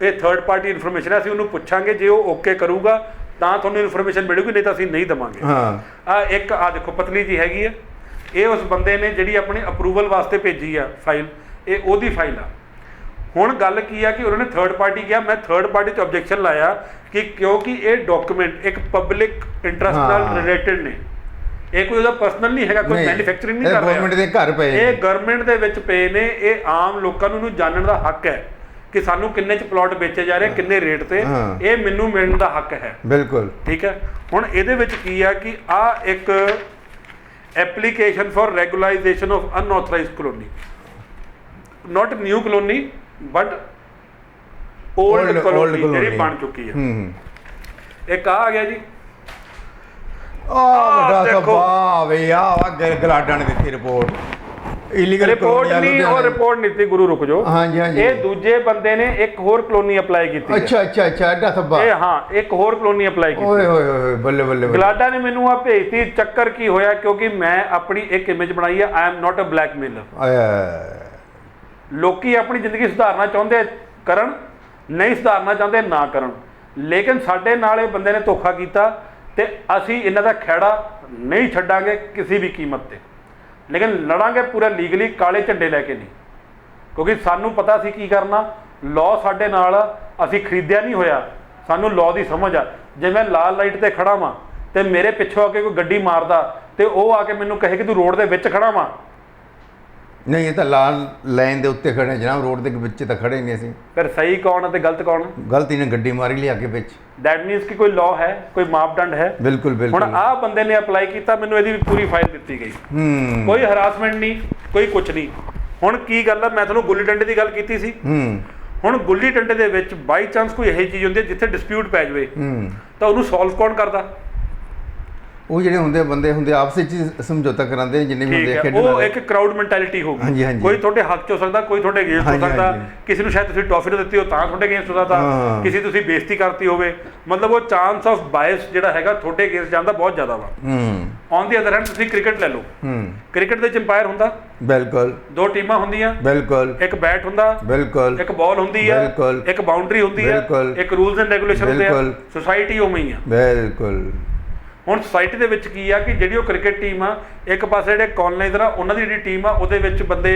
ਇਹ ਥਰਡ ਪਾਰਟੀ ਇਨਫੋਰਮੇਸ਼ਨ ਹੈ, ਅਸੀਂ ਉਹਨੂੰ ਪੁੱਛਾਂਗੇ, ਜੇ ਉਹ ਓਕੇ ਕਰੂਗਾ ਤਾਂ ਤੁਹਾਨੂੰ ਇਨਫੋਰਮੇਸ਼ਨ ਮਿਲੂਗੀ, ਨਹੀਂ ਤਾਂ ਅਸੀਂ ਨਹੀਂ ਦੇਵਾਂਗੇ। ਹਾਂ ਇੱਕ ਆ ਦੇਖੋ ਪਤਲੀ ਜੀ ਹੈਗੀ ਆ, ਇਹ ਉਸ ਬੰਦੇ ਨੇ ਜਿਹੜੀ ਆਪਣੀ ਅਪਰੂਵਲ ਵਾਸਤੇ ਭੇਜੀ ਆ ਫਾਈਲ, ਇਹ ਉਹਦੀ ਫਾਈਲ ਆ। ਹੁਣ ਗੱਲ ਕੀ ਆ ਕਿ ਉਹਨਾਂ ਨੇ ਥਰਡ ਪਾਰਟੀ ਕਿਹਾ, ਮੈਂ ਥਰਡ ਪਾਰਟੀ 'ਚ ਆਬਜੈਕਸ਼ਨ ਲਾਇਆ ਕਿ ਕਿਉਂਕਿ ਇਹ ਡਾਕੂਮੈਂਟ ਇੱਕ ਪਬਲਿਕ ਇੰਟਰਸਟ ਨਾਲ ਰਿਲੇਟਡ ਨੇ, ਇਹ ਕੋਈ ਉਹਦਾ ਪਰਸਨਲ ਨਹੀਂ ਹੈਗਾ, ਕੋਈ ਮੈਨੂਫੈਕਚਰਿੰਗ ਨਹੀਂ ਕਰ ਰਿਹਾ, ਗਵਰਨਮੈਂਟ ਦੇ ਘਰ ਪਏ, ਇਹ ਗਵਰਨਮੈਂਟ ਦੇ ਵਿੱਚ ਪਏ ਨੇ। ਇਹ ਆਮ ਲੋਕਾਂ ਨੂੰ ਇਹਨੂੰ ਜਾਣਨ ਦਾ ਹੱਕ ਹੈ ਕਿ ਸਾਨੂੰ ਕਿੰਨੇ 'ਚ ਪਲਾਟ ਵੇਚੇ ਜਾ ਰਹੇ, ਕਿੰਨੇ ਰੇਟ ਤੇ, ਇਹ ਮੈਨੂੰ ਮਿਲਣ ਦਾ ਹੱਕ ਹੈ। ਬਿਲਕੁਲ ਠੀਕ ਹੈ। ਹੁਣ ਇਹਦੇ ਵਿੱਚ ਕੀ ਆ ਕਿ ਆ ਇੱਕ application for regularisation of unauthorised colony, not new colony but old colony ਜਿਹੜੀ ਬਣ ਚੁੱਕੀ ਹੈ। ਇੱਕ ਆ ਗਿਆ ਜੀ, ਵੱਡਾ ਸਭਾ ਵੇ ਆ ਗਲਾਡਾ ਨੇ ਦਿੱਤੀ ਰਿਪੋਰਟ, ਇਲੀਗਲ ਰਿਪੋਰਟ ਨਹੀਂ, ਉਹ ਰਿਪੋਰਟ ਨਹੀਂ ਸੀ ਗੁਰੂ, ਰੁਕ ਜਾਓ। ਹਾਂਜੀ ਹਾਂਜੀ, ਇਹ ਦੂਜੇ ਬੰਦੇ ਨੇ ਇੱਕ ਹੋਰ ਕਲੋਨੀ ਅਪਲਾਈ ਕੀਤੀ। ਅੱਛਾ ਅੱਛਾ ਅੱਛਾ, ਐਡਾ ਸਭਾ, ਇਹ ਹਾਂ ਇੱਕ ਹੋਰ ਕਲੋਨੀ ਅਪਲਾਈ ਕੀਤੀ। ਓਏ ਹੋਏ ਹੋਏ, ਬੱਲੇ ਬੱਲੇ। ਗਲਾਡਾ ਨੇ ਮੈਨੂੰ ਆ ਭੇਜਤੀ। ਚੱਕਰ ਕੀ ਹੋਇਆ, ਕਿਉਂਕਿ ਮੈਂ ਆਪਣੀ ਇੱਕ ਇਮੇਜ ਬਣਾਈ ਹੈ, I am not a blackmailer. ਲੋਕੀ ਆਪਣੀ ਜ਼ਿੰਦਗੀ ਸੁਧਾਰਨਾ ਚਾਹੁੰਦੇ ਕਰਨ, ਨਹੀਂ ਸੁਧਾਰਨਾ ਚਾਹੁੰਦੇ ਨਾ ਕਰਨ, ਲੇਕਿਨ ਸਾਡੇ ਨਾਲ ਇਹ ਬੰਦੇ ਨੇ ਧੋਖਾ ਕੀਤਾ ਤੇ ਅਸੀਂ ਇਹਨਾਂ ਦਾ ਖਹਿੜਾ ਨਹੀਂ ਛੱਡਾਂਗੇ ਕਿਸੇ ਵੀ ਕੀਮਤ ਤੇ, ਲੇਕਿਨ ਲੜਾਂਗੇ ਪੂਰਾ ਲੀਗਲੀ, ਕਾਲੇ ਝੰਡੇ ਲੈ ਕੇ ਨਹੀਂ, ਕਿਉਂਕਿ ਸਾਨੂੰ ਪਤਾ ਸੀ ਕੀ ਕਰਨਾ। ਲਾਅ ਸਾਡੇ ਨਾਲ, ਅਸੀਂ ਖਰੀਦਿਆ ਨਹੀਂ ਹੋਇਆ, ਸਾਨੂੰ ਲਾਅ ਦੀ ਸਮਝ ਆ। ਜੇ ਮੈਂ ਲਾਲ ਲਾਈਟ ਤੇ ਖੜਾ ਵਾਂ ਤੇ ਮੇਰੇ ਪਿੱਛੋਂ ਆ ਕੇ ਕੋਈ ਗੱਡੀ ਮਾਰਦਾ ਤੇ ਉਹ ਆ ਕੇ ਮੈਨੂੰ ਕਹੇ ਕਿ ਤੂੰ ਰੋਡ ਦੇ ਵਿੱਚ ਖੜਾ ਵਾਂ, ਨਹੀਂ ਇਹ ਤਾਂ ਲਾਲ ਲਾਈਨ ਦੇ ਉੱਤੇ ਖੜੇ ਜਨਾਬ, ਰੋਡ ਦੇ ਵਿੱਚ ਤਾਂ ਖੜੇ ਨਹੀਂ ਅਸੀਂ। ਫਿਰ ਸਹੀ ਕੌਣ ਹੈ ਤੇ ਗਲਤ ਕੌਣ? ਗਲਤੀ ਨੇ ਗੱਡੀ ਮਾਰੀ ਲਿਆ ਕੇ ਵਿੱਚ। ਦੈਟ ਮੀਨਸ ਕਿ ਕੋਈ ਲਾਅ ਹੈ, ਕੋਈ ਮਾਪਦੰਡ ਹੈ। ਬਿਲਕੁਲ ਬਿਲਕੁਲ। ਹੁਣ ਆਹ ਬੰਦੇ ਨੇ ਅਪਲਾਈ ਕੀਤਾ, ਮੈਨੂੰ ਇਹਦੀ ਪੂਰੀ ਫਾਈਲ ਦਿੱਤੀ ਗਈ, ਕੋਈ ਹਰਾਸਮੈਂਟ ਨਹੀਂ, ਕੋਈ ਕੁਝ ਨਹੀਂ। ਹੁਣ ਕੀ ਗੱਲ ਹੈ, ਮੈਂ ਤੁਹਾਨੂੰ ਗੁੱਲੀ ਡੰਡੇ ਦੀ ਗੱਲ ਕੀਤੀ ਸੀ। ਹੁਣ ਗੁੱਲੀ ਡੰਡੇ ਦੇ ਵਿੱਚ ਬਾਈ ਚਾਂਸ ਕੋਈ ਇਹੋ ਚੀਜ਼ ਹੁੰਦੀ ਹੈ ਜਿੱਥੇ ਡਿਸਪਿਊਟ ਪੈ ਜਾਵੇ ਤਾਂ ਉਹਨੂੰ ਸੋਲਵ ਕੌਣ ਕਰਦਾ? ਉਹ ਜਿਹੜੇ ਹੁੰਦੇ ਬੰਦੇ ਹੁੰਦੇ ਆਪਸ ਵਿੱਚ ਸਮਝੌਤਾ ਕਰਾਉਂਦੇ ਨੇ, ਜਿੰਨੇ ਵੀ ਹੁੰਦੇ ਖੇਡਣ ਵਾਲੇ। ਉਹ ਇੱਕ ਕਰਾਊਡ ਮੈਂਟੈਲਿਟੀ ਹੋ ਗਈ, ਕੋਈ ਤੁਹਾਡੇ ਹੱਕ 'ਚ ਹੋ ਸਕਦਾ, ਕੋਈ ਤੁਹਾਡੇ ਅਗੇਂਸਟ ਹੋ ਸਕਦਾ। ਕਿਸੇ ਨੂੰ ਸ਼ਾਇਦ ਤੁਸੀਂ ਟੌਫੀ ਨਾ ਦਿੱਤੀ ਹੋ ਤਾਂ ਤੁਹਾਡੇ ਅਗੇਂਸਟ ਹੋ ਸਕਦਾ, ਕਿਸੇ ਤੁਸੀਂ ਬੇਇੱਜ਼ਤੀ ਕਰਤੀ ਹੋਵੇ, ਮਤਲਬ ਉਹ ਚਾਂਸ ਆਫ ਬਾਇਸ ਜਿਹੜਾ ਹੈਗਾ ਤੁਹਾਡੇ ਅਗੇਂਸਟ ਜਾਣ ਦਾ ਬਹੁਤ ਜ਼ਿਆਦਾ ਵਾ। ਔਨ ਦੀ ਅਦਰ ਹੈਂਡ ਤੁਸੀਂ ਕ੍ਰਿਕਟ ਲੈ ਲਓ, ਕ੍ਰਿਕਟ ਦੇ ਵਿੱਚ ਅੰਪਾਇਰ ਹੁੰਦਾ, ਬਿਲਕੁਲ, ਦੋ ਟੀਮਾਂ ਹੁੰਦੀਆਂ, ਬਿਲਕੁਲ, ਇੱਕ ਬੈਟ ਹੁੰਦਾ, ਬਿਲਕੁਲ, ਇੱਕ ਬਾਲ ਹੁੰਦੀ ਹੈ, ਇੱਕ ਬਾਉਂਡਰੀ ਹੁੰਦੀ ਹੈ, ਇੱਕ ਰੂਲਸ ਐਂਡ ਰੈਗੂਲੇਸ਼ਨ ਹੁੰਦੇ ਆ। ਸੁਸਾਇਟੀ ਉਵੇਂ ਹੀ ਆ। ਬਿਲਕੁਲ। ਹੁਣ ਸੁਸਾਇਟੀ ਦੇ ਵਿੱਚ ਕੀ ਆ ਕਿ ਜਿਹੜੀ ਉਹ ਕ੍ਰਿਕਟ ਟੀਮ ਆ, ਇੱਕ ਪਾਸੇ ਜਿਹੜੇ ਕੌਲਨਾਈਜ਼ਰ ਆ ਉਹਨਾਂ ਦੀ ਜਿਹੜੀ ਟੀਮ ਆ ਉਹਦੇ ਵਿੱਚ ਬੰਦੇ,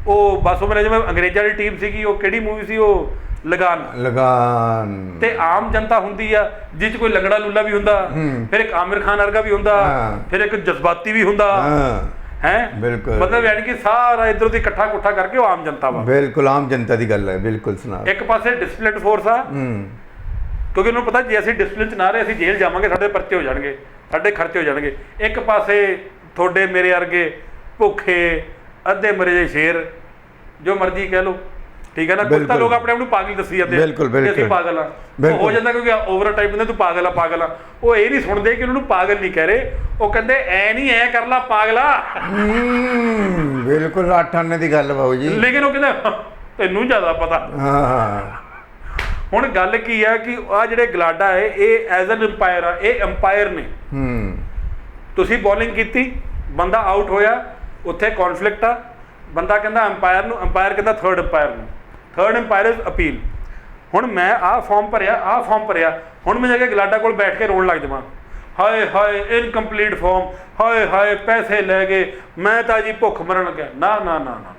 ਉਹ ਬਸ ਉਹ ਮੇਰੇ ਜਿਵੇਂ ਅੰਗਰੇਜ਼ਾਂ ਦੀ ਟੀਮ ਸੀਗੀ, ਉਹ ਕਿਹੜੀ ਮੂਵੀ ਸੀ ਉਹ, ਲਗਾਨ। ਤੇ ਆਮ ਜਨਤਾ ਹੁੰਦੀ ਆ ਜਿਸ 'ਚ ਕੋਈ ਲੰਗੜਾ ਲੂਲਾ ਵੀ ਹੁੰਦਾ, ਫਿਰ ਇੱਕ ਆਮਿਰ ਖਾਨ ਵਰਗਾ ਵੀ ਹੁੰਦਾ, ਫਿਰ ਇੱਕ ਜਜ਼ਬਾਤੀ ਵੀ ਹੁੰਦਾ ਹੈ। ਬਿਲਕੁਲ, ਮਤਲਬ ਯਾਨੀ ਕਿ ਸਾਰਾ ਇੱਧਰ ਦੀ ਇਕੱਠਾ ਕੁੱਠਾ ਕਰਕੇ ਉਹ ਆਮ ਜਨਤਾ ਵਾ। ਬਿਲਕੁਲ ਆਮ ਜਨਤਾ ਦੀ ਗੱਲ ਹੈ। ਬਿਲਕੁਲ ਸੁਣਾ। ਇੱਕ ਪਾਸੇ ਡਿਸਪਲਿਨ ਫੋਰਸ ਆ, ਕਿਉਂਕਿ ਉਹਨੂੰ ਪਤਾ ਜੇ ਅਸੀਂ ਡਿਸਪਲਿਨ 'ਚ ਨਾ ਰਹੇ ਅਸੀਂ ਜੇਲ੍ਹ ਜਾਵਾਂਗੇ, ਸਾਡੇ ਪਰਚੇ ਹੋ ਜਾਣਗੇ, ਸਾਡੇ ਖਰਚੇ ਹੋ ਜਾਣਗੇ। ਇੱਕ ਪਾਸੇ ਤੁਹਾਡੇ ਮੇਰੇ ਵਰਗੇ ਭੁੱਖੇ ਅੱਧੇ ਮਰੇ ਜੇ ਸ਼ੇਰ, ਜੋ ਮਰਜ਼ੀ ਕਹਿ ਲਓ, ਠੀਕ ਹੈ ਨਾ। ਕੁੱਤਾ ਲੋਕ ਆਪਣੇ ਆਪ ਨੂੰ ਪਾਗਲ ਦੱਸੀ ਜਾਂਦੇ ਕਿ ਅਸੀਂ ਪਾਗਲ ਆ, ਹੋ ਜਾਂਦਾ ਕਿਉਂਕਿ ਓਵਰ ਟਾਈਪ ਹੁੰਦੇ, ਤੂੰ ਪਾਗਲ ਆ ਪਾਗਲ ਆ। ਉਹ ਇਹ ਨਹੀਂ ਸੁਣਦੇ ਕਿ ਉਹਨਾਂ ਨੂੰ ਪਾਗਲ ਨਹੀਂ ਕਹਿ ਰਹੇ, ਉਹ ਕਹਿੰਦੇ ਐ ਨਹੀਂ ਐ ਕਰ ਲਾ ਪਾਗਲਾ। ਬਿਲਕੁਲ 8 ਆਨੇ ਦੀ ਗੱਲ ਬਾਬੂ ਜੀ, ਲੇਕਿਨ ਉਹ ਕਹਿੰਦੇ ਤੈਨੂੰ ਜ਼ਿਆਦਾ ਪਤਾ। ਹੁਣ ਗੱਲ ਕੀ ਆ ਕਿ ਆਹ ਜਿਹੜੇ ਗਲਾਡਾ ਹੈ ਇਹ ਐਜ਼ ਐਨ ਅੰਪਾਇਰ ਆ, ਇਹ ਅੰਪਾਇਰ ਨੇ। ਤੁਸੀਂ ਬੋਲਿੰਗ ਕੀਤੀ, ਬੰਦਾ ਆਊਟ ਹੋਇਆ, ਉੱਥੇ ਕੌਨਫਲਿਕਟ ਆ, ਬੰਦਾ ਕਹਿੰਦਾ ਅੰਪਾਇਰ ਨੂੰ, ਅੰਪਾਇਰ ਕਹਿੰਦਾ ਥਰਡ ਅੰਪਾਇਰ ਨੂੰ, ਥਰਡ ਅੰਪਾਇਰ ਇਜ਼ ਅਪੀਲ। ਹੁਣ ਮੈਂ ਆਹ ਫਾਰਮ ਭਰਿਆ, ਆਹ ਫਾਰਮ ਭਰਿਆ, ਹੁਣ ਮੈਂ ਜਾ ਕੇ ਗਲਾਡਾ ਕੋਲ ਬੈਠ ਕੇ ਰੋਣ ਲੱਗ ਜਾਵਾਂ, ਹਾਏ ਹਾਏ ਇਨਕੰਪਲੀਟ ਫਾਰਮ, ਹਾਏ ਹਾਏ ਪੈਸੇ ਲੈ ਗਏ, ਮੈਂ ਤਾਂ ਜੀ ਭੁੱਖ ਮਰਨ ਲੱਗਿਆ। ਨਾ ਨਾ ਨਾ ਨਾ,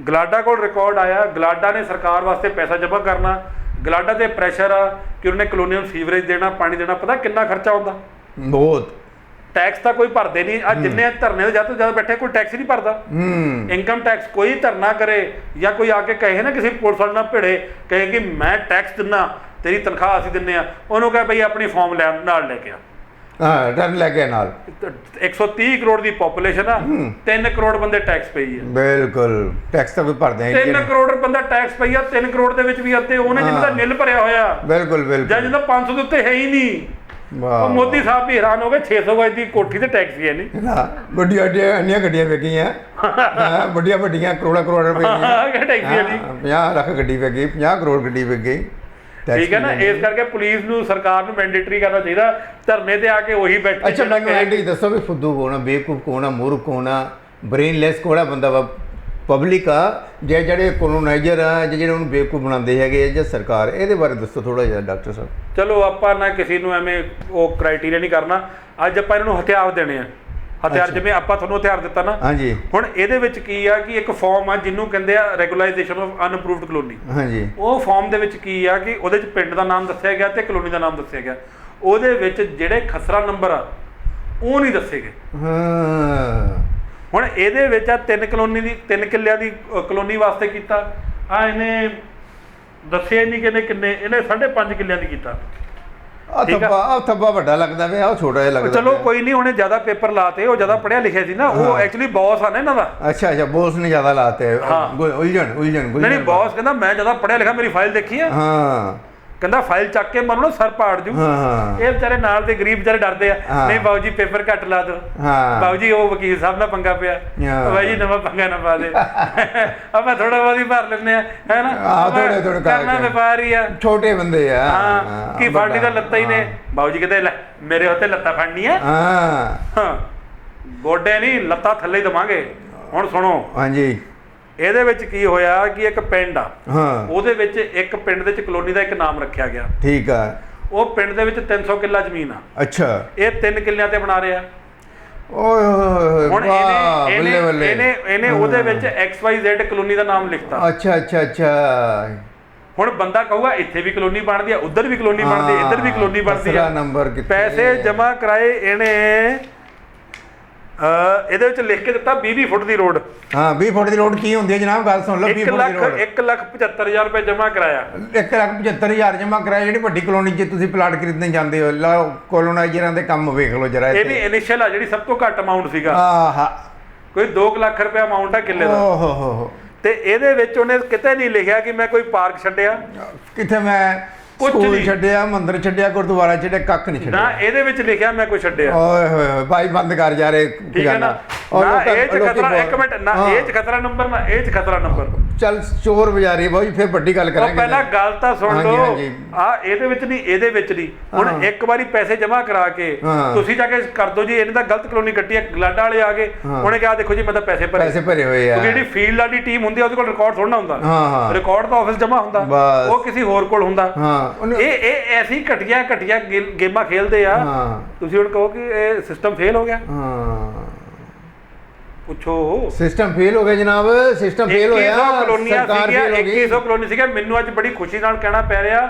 ਗਲਾਡਾ ਕੋਲ ਰਿਕਾਰਡ ਆਇਆ, ਗਲਾਡਾ ਨੇ ਸਰਕਾਰ ਵਾਸਤੇ ਪੈਸਾ ਜਮ੍ਹਾਂ ਕਰਨਾ, ਗਲਾਡਾ ਤੇ ਪ੍ਰੈਸ਼ਰ ਆ ਕਿ ਉਹਨੇ ਕਲੋਨੀਆਂ ਨੂੰ ਸੀਵਰੇਜ ਦੇਣਾ, ਪਾਣੀ ਦੇਣਾ। ਪਤਾ ਕਿੰਨਾ ਖਰਚਾ ਹੁੰਦਾ? ਬਹੁਤ। ਟੈਕਸ ਤਾਂ ਕੋਈ ਭਰਦੇ ਨਹੀਂ। ਆ ਜਿੰਨੇ ਧਰਨੇ ਦੇ ਜ਼ਿਆਦਾ ਤੋਂ ਜ਼ਿਆਦਾ ਬੈਠੇ, ਕੋਈ ਟੈਕਸ ਨਹੀਂ ਭਰਦਾ। ਇਨਕਮ ਟੈਕਸ ਕੋਈ ਧਰਨਾ ਕਰੇ ਜਾਂ ਕੋਈ ਆ ਕੇ ਕਹੇ ਨਾ ਕਿਸੇ ਪੁਲਿਸ ਵਾਲੇ ਨਾਲ ਭਿੜੇ, ਕਹੇ ਕਿ ਮੈਂ ਟੈਕਸ ਦਿੰਦਾ, ਤੇਰੀ ਤਨਖਾਹ ਅਸੀਂ ਦਿੰਦੇ ਆ, ਉਹਨੂੰ ਕਹੇ ਬਈ ਆਪਣੀ ਫਾਰਮ ਨਾਲ ਲੈ ਕੇ ਆ, ਡਰ ਲੈ ਕੇ ਨਾਲ। 130 ਕਰੋੜ ਦੀ ਪੋਪੂਲੇਸ਼ਨ ਆ, 3 ਕਰੋੜ ਬੰਦੇ ਟੈਕਸ ਪਈ ਆ। ਬਿਲਕੁਲ, ਟੈਕਸ ਤਾਂ ਕੋਈ ਭਰਦੇ 3 ਕਰੋੜ ਬੰਦਾ ਟੈਕਸ ਪਈ ਆ। 3 ਕਰੋੜ ਦੇ ਵਿੱਚ ਵੀ ਅੱਧੇ ਉਹਨੇ ਜਿਹਦਾ ਨਿਲ ਭਰਿਆ ਹੋਇਆ, ਬਿਲਕੁਲ ਬਿਲਕੁਲ, ਜਾਂ ਜਿਹਦਾ 500 ਦੇ ਉੱਤੇ ਹੈ ਹੀ ਨਹੀਂ। ਉਹ ਮੋਦੀ ਸਾਹਿਬ ਵੀ ਹੈਰਾਨ ਹੋ ਗਏ, 600 ਗਜ ਦੀ ਕੋਠੀ ਤੇ ਟੈਕਸ ਹੀ ਹੈ ਨਹੀਂ। ਵੱਡੀਆਂ ਵੱਡੀਆਂ ਗੱਡੀਆਂ ਵਿਕੀਆਂ, ਵੱਡੀਆਂ ਵੱਡੀਆਂ ਕਰੋੜਾਂ ਕਰੋੜ ਰੁਪਏ ਦੀਆਂ, 50 ਲੱਖ ਗੱਡੀ ਵਿਕ ਗਈ, 50 ਕਰੋੜ ਗੱਡੀ ਵਿਕ ਗਈ। ਠੀਕ ਹੈ ਨਾ। ਇਸ ਕਰਕੇ ਪੁਲਿਸ ਨੂੰ, ਸਰਕਾਰ ਨੂੰ ਮੈਂਡੇਟਰੀ ਕਰਨਾ ਚਾਹੀਦਾ, ਧਰਨੇ ਤੇ ਆ ਕੇ ਉਹੀ ਬੈਠੇ। ਅੱਛਾ ਮੈਨੂੰ ਇਹ ਦੱਸੋ ਵੀ ਫੁੱਦੂ ਕੌਣ ਆ, ਬੇਵਕੂਫ ਕੌਣ ਆ, ਮੂਰਖ ਕੌਣ ਆ, ਬ੍ਰੇਨਲੈਸ ਕੌਣ ਆ ਬੰਦਾ ਵਾ? ਪਬਲਿਕ ਆ ਜਾਂ ਜਿਹੜੇ ਕੋਲੋਨਾਈਜ਼ਰ ਆ ਜਿਹੜੇ ਉਹਨੂੰ ਬੇਵਕੂਫ ਬਣਾਉਂਦੇ ਹੈਗੇ, ਜਾਂ ਸਰਕਾਰ? ਇਹਦੇ ਬਾਰੇ ਦੱਸੋ ਥੋੜਾ ਜਿਹਾ ਡਾਕਟਰ ਸਾਹਿਬ। ਚਲੋ ਆਪਾਂ ਨਾ ਕਿਸੇ ਨੂੰ ਐਵੇਂ ਉਹ ਕ੍ਰਾਈਟੀਰੀਆ ਨਹੀਂ ਕਰਨਾ। ਅੱਜ ਆਪਾਂ ਇਹਨਾਂ ਨੂੰ ਹਥਿਆਰ ਦੇਣੇ ਆ, ਹਥਿਆਰ ਜਿਵੇਂ ਆਪਾਂ ਤੁਹਾਨੂੰ ਹਥਿਆਰ ਦਿੱਤਾ ਨਾ। ਹਾਂਜੀ। ਹੁਣ ਇਹਦੇ ਵਿੱਚ ਕੀ ਆ ਕਿ ਇੱਕ ਫਾਰਮ ਆ ਜਿਹਨੂੰ ਕਹਿੰਦੇ ਆ ਰੈਗੂਲਾਈਜੇਸ਼ਨ ਆਫ ਅਨਅਪਰੂਵਡ ਕਲੋਨੀ। ਹਾਂਜੀ। ਉਹ ਫਾਰਮ ਦੇ ਵਿੱਚ ਕੀ ਆ ਕਿ ਉਹਦੇ 'ਚ ਪਿੰਡ ਦਾ ਨਾਮ ਦੱਸਿਆ ਗਿਆ ਤੇ ਕਲੋਨੀ ਦਾ ਨਾਮ ਦੱਸਿਆ ਗਿਆ। ਉਹਦੇ ਵਿੱਚ ਜਿਹੜੇ ਖਸਰਾ ਨੰਬਰ ਆ ਉਹ ਨਹੀਂ ਦੱਸੇ ਗਏ। ਹਾਂ ਹੁਣ ਇਹਦੇ ਵਿੱਚ ਆ 3 ਕਿੱਲਿਆਂ ਦੀ ਕਲੋਨੀ ਵਾਸਤੇ ਕੀਤਾ, ਆ ਇਹਨੇ ਦੱਸਿਆ ਨਹੀਂ ਕਿੰਨੇ ਇਹਨੇ 5.5 ਕਿੱਲਿਆਂ ਦੀ ਕੀਤਾ। ਆ ਥੱਬਾ ਵੱਡਾ ਲੱਗਦਾ ਪਿਆ, ਉਹ ਛੋਟਾ ਜਿਹਾ ਲੱਗਦਾ। ਚਲੋ ਕੋਈ ਨਹੀਂ, ਉਹਨੇ ਜ਼ਿਆਦਾ ਪੇਪਰ ਲਾਤੇ, ਉਹ ਜ਼ਿਆਦਾ ਪੜ੍ਹਿਆ ਲਿਖਿਆ ਸੀ ਨਾ, ਉਹ ਐਕਚੁਅਲੀ ਬੌਸ ਆ ਨਾ ਇਹਨਾਂ ਦਾ। ਅੱਛਾ ਬੌਸ ਨੇ ਜ਼ਿਆਦਾ ਲਾਤੇ, ਉਲਝਣ ਨਹੀਂ ਬੌਸ ਕਹਿੰਦਾ ਮੈਂ ਜ਼ਿਆਦਾ ਪੜ੍ਹਿਆ ਲਿਖਿਆ, ਮੇਰੀ ਫਾਈਲ ਦੇਖੀ ਆ। ਹਾਂ ਕਹਿੰਦਾ ਫਾਈਲ ਚੱਕ ਕੇ ਮਾਰੋ ਨਾ ਸਰ ਪਾੜ ਜੂ। ਇਹ ਵਿਚਾਰੇ ਨਾਲ ਦੇ ਗਰੀਬ ਵਿਚਾਰੇ ਡਰਦੇ ਆ, ਨਹੀਂ ਬਾਊ ਜੀ ਪੇਪਰ ਘੱਟ ਲਾ ਦੋ, ਬਾਊ ਜੀ ਉਹ ਵਕੀਲ ਸਾਹਿਬ ਨਾਲ ਪੰਗਾ ਪਿਆ, ਬਾਈ ਜੀ ਨਵਾਂ ਪੰਗਾ ਨਾ ਪਾ ਦੇ, ਆਪਾਂ ਥੋੜਾ ਬਹੁਤ ਹੀ ਭਰ ਲੈਂਦੇ ਆ, ਹੈ ਨਾ, ਥੋੜੇ ਕਰਨਾ ਵਪਾਰੀ ਆ, ਛੋਟੇ ਬੰਦੇ ਆ। ਹਾਂ ਕੀ ਫਾੜੀ ਦਾ ਲੱਤਾਂ ਹੀ ਨੇ, ਬਾਊ ਜੀ ਕਹਿੰਦੇ ਲੈ ਮੇਰੇ ਉੱਤੇ ਲੱਤਾਂ ਫੜਨੀਆਂ, ਹਾਂ ਗੋਡੇ ਨਹੀਂ ਲੱਤਾਂ ਥੱਲੇ ਦਵਾਂਗੇ। ਹੁਣ ਸੁਣੋ ਹਾਂਜੀ, ਇਹਦੇ ਵਿੱਚ ਕੀ ਹੋਇਆ ਕਿ ਇੱਕ ਪਿੰਡ ਆ, ਹਾਂ ਉਹਦੇ ਵਿੱਚ ਇੱਕ ਪਿੰਡ ਦੇ ਵਿੱਚ ਕਲੋਨੀ ਦਾ ਇੱਕ ਨਾਮ ਰੱਖਿਆ ਗਿਆ। ਠੀਕ ਆ। ਉਹ ਪਿੰਡ ਦੇ ਵਿੱਚ 300 ਕਿੱਲਾ ਜ਼ਮੀਨ ਆ। ਅੱਛਾ। ਇਹ 3 ਕਿੱਲਿਆਂ ਤੇ ਬਣਾ ਰਿਹਾ। ਓਏ ਹੋਏ ਹੁਣ ਇਹਨੇ ਉਹਦੇ ਵਿੱਚ XYZ ਕਲੋਨੀ ਦਾ ਨਾਮ ਲਿਖਤਾ। ਅੱਛਾ। ਹੁਣ ਬੰਦਾ ਕਹੂਗਾ ਇੱਥੇ ਵੀ ਕਲੋਨੀ ਬਣਦੀ ਆ, ਉੱਧਰ ਵੀ ਕਲੋਨੀ ਬਣਦੀ ਆ, ਇੱਧਰ ਵੀ ਕਲੋਨੀ ਬਣਦੀ ਆ। ਨੰਬਰ ਪੈਸੇ ਜਮ੍ਹਾਂ ਕਰਾਏ ਇਹਨੇ, ਇਹਦੇ ਵਿੱਚ ਲਿਖ ਕੇ ਦਿੱਤਾ 20 ਫੁੱਟ ਦੀ ਰੋਡ। ਹਾਂ 20 ਫੁੱਟ ਦੀ ਰੋਡ ਕੀ ਹੁੰਦੀ ਹੈ ਜਨਾਬ, ਗੱਲ ਸੁਣ ਲਓ। 1,75,000 ਰੁਪਏ ਜਮ੍ਹਾਂ ਕਰਾਇਆ। 1,75,000 ਜਮ੍ਹਾਂ ਕਰਾਇਆ। ਜਿਹੜੀ ਵੱਡੀ ਕਲੋਨੀ 'ਚ ਤੁਸੀਂ ਪਲਾਟ ਖਰੀਦਣ ਜਾਂਦੇ ਹੋ, ਕੋਲੋਨਾਈਜ਼ਰਾਂ ਦੇ ਕੰਮ ਵੇਖ ਲਓ ਜਰਾ। ਇਹ ਵੀ ਇਨੀਸ਼ੀਅਲ ਆ, ਜਿਹੜੀ ਸਭ ਤੋਂ ਘੱਟ ਅਮਾਉਂਟ ਸੀਗਾ, ਕੋਈ 2 ਲੱਖ ਰੁਪਏ ਅਮਾਉਂਟ ਆ ਕਿੱਲੇ ਦਾ। ਓਹੋ। ਤੇ ਇਹਦੇ ਵਿੱਚ ਉਹਨੇ ਕਿਤੇ ਨਹੀਂ ਲਿਖਿਆ ਕਿ ਮੈਂ ਕੋਈ ਪਾਰਕ ਛੱਡਿਆ, ਕਿੱਥੇ ਮੈਂ ਸਕੂਲ ਛੱਡਿਆ, ਮੰਦਿਰ ਛੱਡਿਆ, ਗੁਰਦੁਆਰਾ ਛੱਡਿਆ, ਕੱਖ ਨਹੀਂ ਛੱਡਿਆ। ਨਾ ਇਹਦੇ ਵਿੱਚ ਲਿਖਿਆ ਮੈਂ ਕੋਈ ਛੱਡਿਆ। ਓਏ ਹੋਏ ਭਾਈ ਬੰਦ ਕਰ ਜਾ ਰਹੇ। ਠੀਕ ਹੈ ਨਾ, ਨਾ ਇਹ ਚ ਖਤਰਾ, ਇੱਕ ਮਿੰਟ, ਨਾ ਇਹ ਚ ਖਤਰਾ ਨੰਬਰ, ਨਾ ਇਹ ਚ ਖਤਰਾ ਨੰਬਰ। ਚੱਲ ਚੋਰ ਬਜ਼ਾਰੀ ਬਾਈ, ਫਿਰ ਵੱਡੀ ਗੱਲ ਕਰਾਂਗੇ। ਪਹਿਲਾਂ ਗੱਲ ਤਾਂ ਸੁਣ ਲਓ, ਆ ਇਹਦੇ ਵਿੱਚ ਨਹੀਂ, ਇਹਦੇ ਵਿੱਚ ਨਹੀਂ। ਹੁਣ ਇੱਕ ਵਾਰੀ ਪੈਸੇ ਜਮ੍ਹਾਂ ਕਰਾ ਕੇ ਤੁਸੀਂ ਜਾ ਕੇ ਕਰ ਦੋ ਜੀ, ਇਹਨੇ ਤਾਂ ਗਲਤ ਕਲੋਨੀ ਕੱਟੀ ਹੈ, ਗਲਾਡਾ ਵਾਲੇ ਆ ਗਏ, ਉਹਨੇ ਕਿਹਾ ਦੇਖੋ ਜੀ ਮੈਂ ਤਾਂ ਪੈਸੇ ਭਰੇ ਹੋਏ ਆ। ਜਿਹੜੀ ਫੀਲਡ ਵਾਲੀ ਟੀਮ ਹੁੰਦੀ ਆ ਉਹਦੇ ਕੋਲ ਰਿਕਾਰਡ ਥੋੜਾ ਹੁੰਦਾ, ਰਿਕਾਰਡ ਤਾਂ ਆਫਿਸ ਜਮ੍ਹਾਂ ਹੁੰਦਾ, ਉਹ ਕਿਸੇ ਹੋਰ ਕੋਲ ਹੁੰਦਾ। ਇਹ ਐਸੀ ਘਟੀਆ ਗੇਮਾਂ ਖੇਲਦੇ ਆ। ਤੁਸੀਂ ਹੁਣ ਕਹੋ ਕਿ ਇਹ ਸਿਸਟਮ ਫੇਲ ਹੋ ਗਿਆ, ਪੁੱਛੋ ਸਿਸਟਮ ਫੇਲ ਹੋ ਗਿਆ ਜਨਾਬ, ਸਿਸਟਮ ਫੇਲ ਹੋਇਆ। 2100 ਕਲੋਨੀਆਂ ਸੀਗੀਆਂ, 2100 ਕਲੋਨੀ ਸੀਗਾ। ਮੈਨੂੰ ਅੱਜ ਬੜੀ ਖੁਸ਼ੀ ਨਾਲ ਕਹਿਣਾ ਪੈ ਰਿਹਾ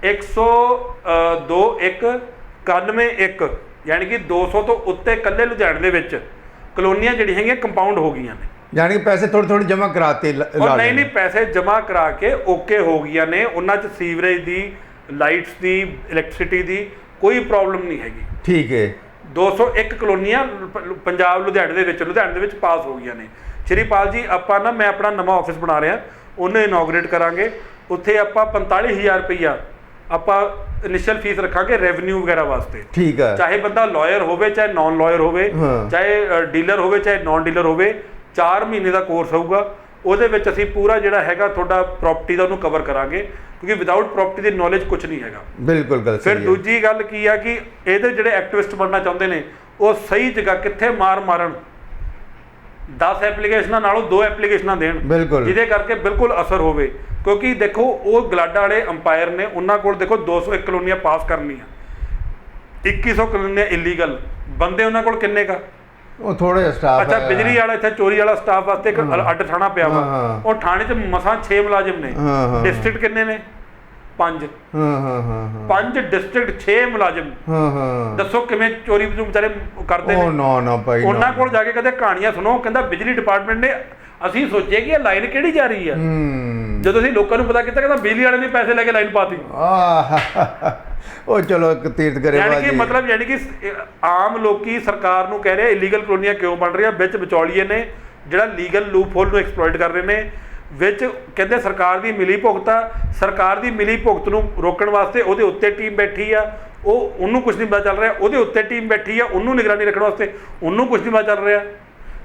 102.191, ਯਾਨੀ ਕਿ 200 ਤੋਂ ਉੱਤੇ ਇਕੱਲੇ ਲੁਧਿਆਣੇ ਦੇ ਵਿੱਚ ਕਲੋਨੀਆਂ ਜਿਹੜੀਆਂ ਹੈਗੀਆਂ ਕੰਪਾਊਂਡ ਹੋ ਗਈਆਂ ਨੇ। ਯਾਨੀ ਕਿ ਪੈਸੇ ਥੋੜੇ ਜਮ੍ਹਾਂ ਕਰਾਤੇ। ਨਹੀਂ ਪੈਸੇ ਜਮ੍ਹਾਂ ਕਰਾ ਕੇ ਓਕੇ ਹੋ ਗਈਆਂ ਨੇ। ਉਹਨਾਂ 'ਚ ਸੀਵਰੇਜ ਦੀ, ਲਾਈਟਸ ਦੀ, ਇਲੈਕਟ੍ਰਿਸਿਟੀ ਦੀ ਕੋਈ ਪ੍ਰੋਬਲਮ ਨਹੀਂ ਹੈਗੀ। ਠੀਕ ਹੈ। 201 ਕਲੋਨੀਆਂ ਪੰਜਾਬ ਲੁਧਿਆਣੇ ਦੇ ਵਿੱਚ ਪਾਸ ਹੋ ਗਈਆਂ ਨੇ। ਸ਼੍ਰੀਪਾਲ ਜੀ ਆਪਾਂ ਨਾ, ਮੈਂ ਆਪਣਾ ਨਵਾਂ ਆਫਿਸ ਬਣਾ ਰਿਹਾ, ਉਹਨੂੰ ਇਨੋਗਰੇਟ ਕਰਾਂਗੇ। ਉੱਥੇ ਆਪਾਂ 45,000 ਰੁਪਈਆ ਆਪਾਂ ਇਨੀਸ਼ੀਅਲ ਫੀਸ ਰੱਖਾਂਗੇ ਰੈਵਨਿਊ ਵਗੈਰਾ ਵਾਸਤੇ। ਠੀਕ ਹੈ। ਚਾਹੇ ਬੰਦਾ ਲਾਇਰ ਹੋਵੇ, ਚਾਹੇ ਨਾਨ ਲਾਇਰ ਹੋਵੇ, ਚਾਹੇ ਡੀਲਰ ਹੋਵੇ, ਚਾਹੇ ਨਾਨ ਡੀਲਰ ਹੋਵੇ। 4 ਮਹੀਨੇ ਦਾ ਕੋਰਸ ਹੋਊਗਾ। ਉਹਦੇ ਵਿੱਚ ਅਸੀਂ ਪੂਰਾ ਜਿਹੜਾ ਹੈਗਾ ਤੁਹਾਡਾ ਪ੍ਰਾਪਰਟੀ ਦਾ ਉਹਨੂੰ ਕਵਰ ਕਰਾਂਗੇ, ਕਿਉਂਕਿ ਵਿਦਆਊਟ ਪ੍ਰਾਪਰਟੀ ਦੀ ਨੌਲੇਜ ਕੁਝ ਨਹੀਂ ਹੈਗਾ। ਬਿਲਕੁਲ ਗੱਲ ਸਹੀ ਹੈ। ਫਿਰ ਦੂਜੀ ਗੱਲ ਕੀ ਆ ਕਿ ਇਹਦੇ ਜਿਹੜੇ ਐਕਟਿਵਿਸਟ ਬਣਨਾ ਚਾਹੁੰਦੇ ਨੇ, ਉਹ ਸਹੀ ਜਗ੍ਹਾ ਕਿੱਥੇ ਮਾਰਨ 10 ਐਪਲੀਕੇਸ਼ਨਾਂ ਨਾਲੋਂ 2 ਐਪਲੀਕੇਸ਼ਨਾਂ ਦੇਣ, ਜਿਹਦੇ ਕਰਕੇ ਬਿਲਕੁਲ ਅਸਰ ਹੋਵੇ। ਕਿਉਂਕਿ ਦੇਖੋ ਉਹ ਗਲਾਡਾ ਵਾਲੇ ਅੰਪਾਇਰ ਨੇ, ਉਹਨਾਂ ਕੋਲ ਦੇਖੋ 201 ਕਲੋਨੀਆਂ ਪਾਸ ਕਰਨੀਆਂ, 2100 ਕਲੋਨੀਆਂ ਇਲੀਗਲ। ਬੰਦੇ ਉਹਨਾਂ ਕੋਲ ਕਿੰਨੇ ਕਾ? ਉਹ ਥੋੜਾ ਜਿਹਾ ਸਟਾਫ। ਅੱਛਾ, ਬਿਜਲੀ ਵਾਲਾ ਇੱਥੇ ਚੋਰੀ ਵਾਲਾ ਸਟਾਫ ਵਾਸਤੇ ਇੱਕ ਅੱਡ ਥਾਣਾ ਪਿਆ ਵਾ। ਉਹ ਥਾਣੇ 'ਚ ਮਸਾਂ 6 ਮੁਲਾਜ਼ਮ ਨੇ। ਡਿਸਟ੍ਰਿਕਟ ਕਿੰਨੇ ਨੇ? 5। 5 ਡਿਸਟ੍ਰਿਕਟ 6 ਮੁਲਾਜ਼ਮ। ਦੱਸੋ ਕਿਵੇਂ ਚੋਰੀ ਵਿਚਾਰੇ ਕਰਦੇ ਨੇ? ਉਹਨਾਂ ਕੋਲ ਜਾ ਕੇ ਕਦੇ ਕਹਾਣੀਆਂ ਸੁਣੋ, ਕਹਿੰਦਾ ਬਿਜਲੀ ਡਿਪਾਰਟਮੈਂਟ ਨੇ ਅਸੀਂ ਸੋਚਿਆ ਕਿ ਇਹ ਲਾਈਨ ਕਿਹੜੀ ਜਾ ਰਹੀ ਆ। ਜਦੋਂ ਅਸੀਂ ਲੋਕਾਂ ਨੂੰ ਪਤਾ ਕੀਤਾ, ਕਹਿੰਦਾ ਬਿਜਲੀ ਵਾਲੇ ਨੇ ਪੈਸੇ ਲੈ ਕੇ ਲਾਈਨ ਪਾਤੀ। ਉਹ ਚਲੋ ਇੱਕ ਤੀਰਥ ਕਰੇ। ਯਾਨੀ ਕਿ ਆਮ ਲੋਕੀ ਸਰਕਾਰ ਨੂੰ ਕਹਿ ਰਹੇ ਇਲੀਗਲ ਕਲੋਨੀਆਂ ਕਿਉਂ ਬਣ ਰਹੀਆਂ, ਵਿੱਚ ਵਿਚੌਲੀਏ ਨੇ ਜਿਹੜਾ ਲੀਗਲ ਲੂਪ ਹੋਲ ਨੂੰ ਐਕਸਪਲੋਇਟ ਕਰ ਰਹੇ ਨੇ। ਵਿੱਚ ਕਹਿੰਦੇ ਸਰਕਾਰ ਦੀ ਮਿਲੀ ਭੁਗਤ ਆ, ਸਰਕਾਰ ਦੀ ਮਿਲੀ ਭੁਗਤ ਨੂੰ ਰੋਕਣ ਵਾਸਤੇ ਉਹਦੇ ਉੱਤੇ ਟੀਮ ਬੈਠੀ ਆ, ਉਹਨੂੰ ਕੁਝ ਨਹੀਂ ਪਤਾ ਚੱਲ ਰਿਹਾ। ਉਹਦੇ ਉੱਤੇ ਟੀਮ ਬੈਠੀ ਆ, ਉਹਨੂੰ ਨਿਗਰਾਨੀ ਰੱਖਣ ਵਾਸਤੇ, ਉਹਨੂੰ ਕੁਝ ਨਹੀਂ ਪਤਾ ਚੱਲ ਰਿਹਾ।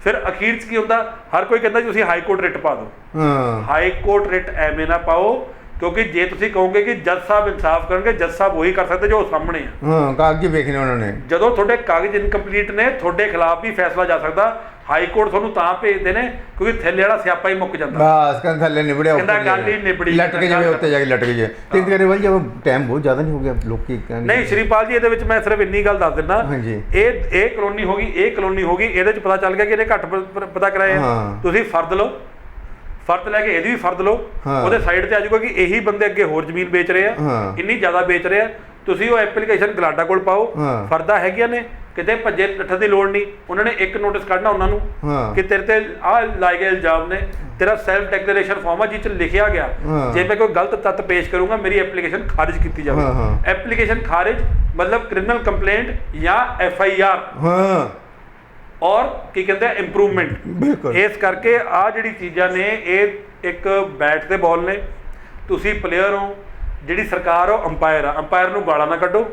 ਫਿਰ ਅਖੀਰ 'ਚ ਕੀ ਹੁੰਦਾ, ਹਰ ਕੋਈ ਕਹਿੰਦਾ ਜੀ ਤੁਸੀਂ ਹਾਈ ਕੋਰਟ ਰਿਟ ਪਾ ਦਿਓ। ਹਾਈ ਕੋਰਟ ਰਿਟ ਐਵੇਂ ਨਾ ਪਾਓ, ਕਿਉਂਕਿ ਜੇ ਤੁਸੀਂ ਕਹੋਗੇ ਕਿ ਜੱਜ ਸਾਹਿਬ ਇਨਸਾਫ ਕਰਨਗੇ, ਜੱਜ ਸਾਹਿਬ ਉਹੀ ਕਰ ਸਕਦੇ ਜੋ ਸਾਹਮਣੇ ਆ। ਕਾਗਜ਼ ਵੇਖਣੇ ਉਹਨਾਂ ਨੇ। ਜਦੋਂ ਤੁਹਾਡੇ ਕਾਗਜ਼ ਇਨਕੰਪਲੀਟ ਨੇ, ਤੁਹਾਡੇ ਖਿਲਾਫ ਵੀ ਫੈਸਲਾ ਜਾ ਸਕਦਾ। ਹਾਈ ਕੋਰਟ ਤੁਹਾਨੂੰ ਤਾਂ ਭੇਜਦੇ ਨੇ ਕਿਉਂਕਿ ਥੱਲੇ ਵਾਲਾ ਸਿਆਪਾ ਹੀ ਮੁੱਕ ਜਾਂਦਾ। ਬਸ ਕਹਿੰਦਾ ਥੱਲੇ ਨਿਬੜਿਆ, ਕਹਿੰਦਾ ਗੱਲ ਹੀ ਨਿਬੜੀ, ਲਟਕ ਜਾਵੇ ਉੱਤੇ ਜਾ ਕੇ ਲਟਕ ਜਾਏ। ਤੇ ਕਰੇ ਵਾਲੀ ਜਦੋਂ ਟਾਈਮ ਬਹੁਤ ਜ਼ਿਆਦਾ ਨਹੀਂ ਹੋ ਗਿਆ ਲੋਕੀ ਕਹਿੰਦੇ। ਨਹੀਂ ਸ਼੍ਰੀਪਾਲ ਜੀ, ਇਹਦੇ ਵਿੱਚ ਮੈਂ ਸਿਰਫ ਇੰਨੀ ਗੱਲ ਦੱਸ ਦਿੰਦਾ, ਇਹ ਕਲੋਨੀ ਹੋ ਗਈ, ਇਹ ਕਲੋਨੀ ਹੋ ਗਈ, ਇਹਦੇ 'ਚ ਪਤਾ ਚੱਲ ਗਿਆ ਕਿ ਇਹਨੇ ਘੱਟ ਪਤਾ ਕਰਾਏ। ਤੁਸੀਂ ਫਰਦ ਲਓ, ਫਰਦ ਲੈ ਕੇ ਇਹਦੀ ਵੀ ਫਰਦ ਲਓ। ਉਹਦੇ ਸਾਈਡ ਤੇ ਆ ਜਾਊਗਾ ਕਿ ਇਹੀ ਬੰਦੇ ਅੱਗੇ ਹੋਰ ਜ਼ਮੀਨ ਵੇਚ ਰਹੇ ਆ, ਇੰਨੀ ਜ਼ਿਆਦਾ ਵੇਚ ਰਹੇ ਆ। ਤੁਸੀਂ ਉਹ ਐਪਲੀਕੇਸ਼ਨ ਗਲਾਡਾ ਕੋਲ ਪਾਓ, ਫਰਦਾਂ ਹੈਗੀਆਂ ਨੇ, ਕਿਤੇ ਭੱਜੇ ਨੱਠਣ ਦੀ ਲੋੜ ਨਹੀਂ। ਉਹਨਾਂ ਨੇ ਇੱਕ ਨੋਟਿਸ ਕੱਢਣਾ ਉਹਨਾਂ ਨੂੰ ਕਿ ਤੇਰੇ ਤੇ ਆਹ ਲਾਏ ਗਏ ਇਲਜ਼ਾਮ ਨੇ, ਤੇਰਾ ਸੈਲਫ ਡਿਕਲੇਰੇਸ਼ਨ ਫਾਰਮ ਆ ਜਿਸ 'ਚ ਲਿਖਿਆ ਗਿਆ ਜੇ ਮੈਂ ਕੋਈ ਗਲਤ ਤੱਤ ਪੇਸ਼ ਕਰੂੰਗਾ ਮੇਰੀ ਐਪਲੀਕੇਸ਼ਨ ਖਾਰਿਜ ਕੀਤੀ ਜਾਵੇ। ਐਪਲੀਕੇਸ਼ਨ ਖਾਰਿਜ ਮਤਲਬ ਕ੍ਰਿਮੀਨਲ ਕੰਪਲੇਂਟ ਜਾਂ FIR ਔਰ ਕੀ ਕਹਿੰਦੇ ਇੰਪਰੂਵਮੈਂਟ। ਇਸ ਕਰਕੇ ਆਹ ਜਿਹੜੀ ਚੀਜ਼ਾਂ ਨੇ ਇਹ ਇੱਕ ਬੈਟ ਦੇ ਬਾਲ ਨੇ। ਤੁਸੀਂ ਪਲੇਅਰ ਹੋ, ਜਿਹੜੀ ਸਰਕਾਰ ਉਹ ਅੰਪਾਇਰ ਆ। ਅੰਪਾਇਰ ਨੂੰ ਗਾਲਾਂ ਨਾ ਕੱਢੋ,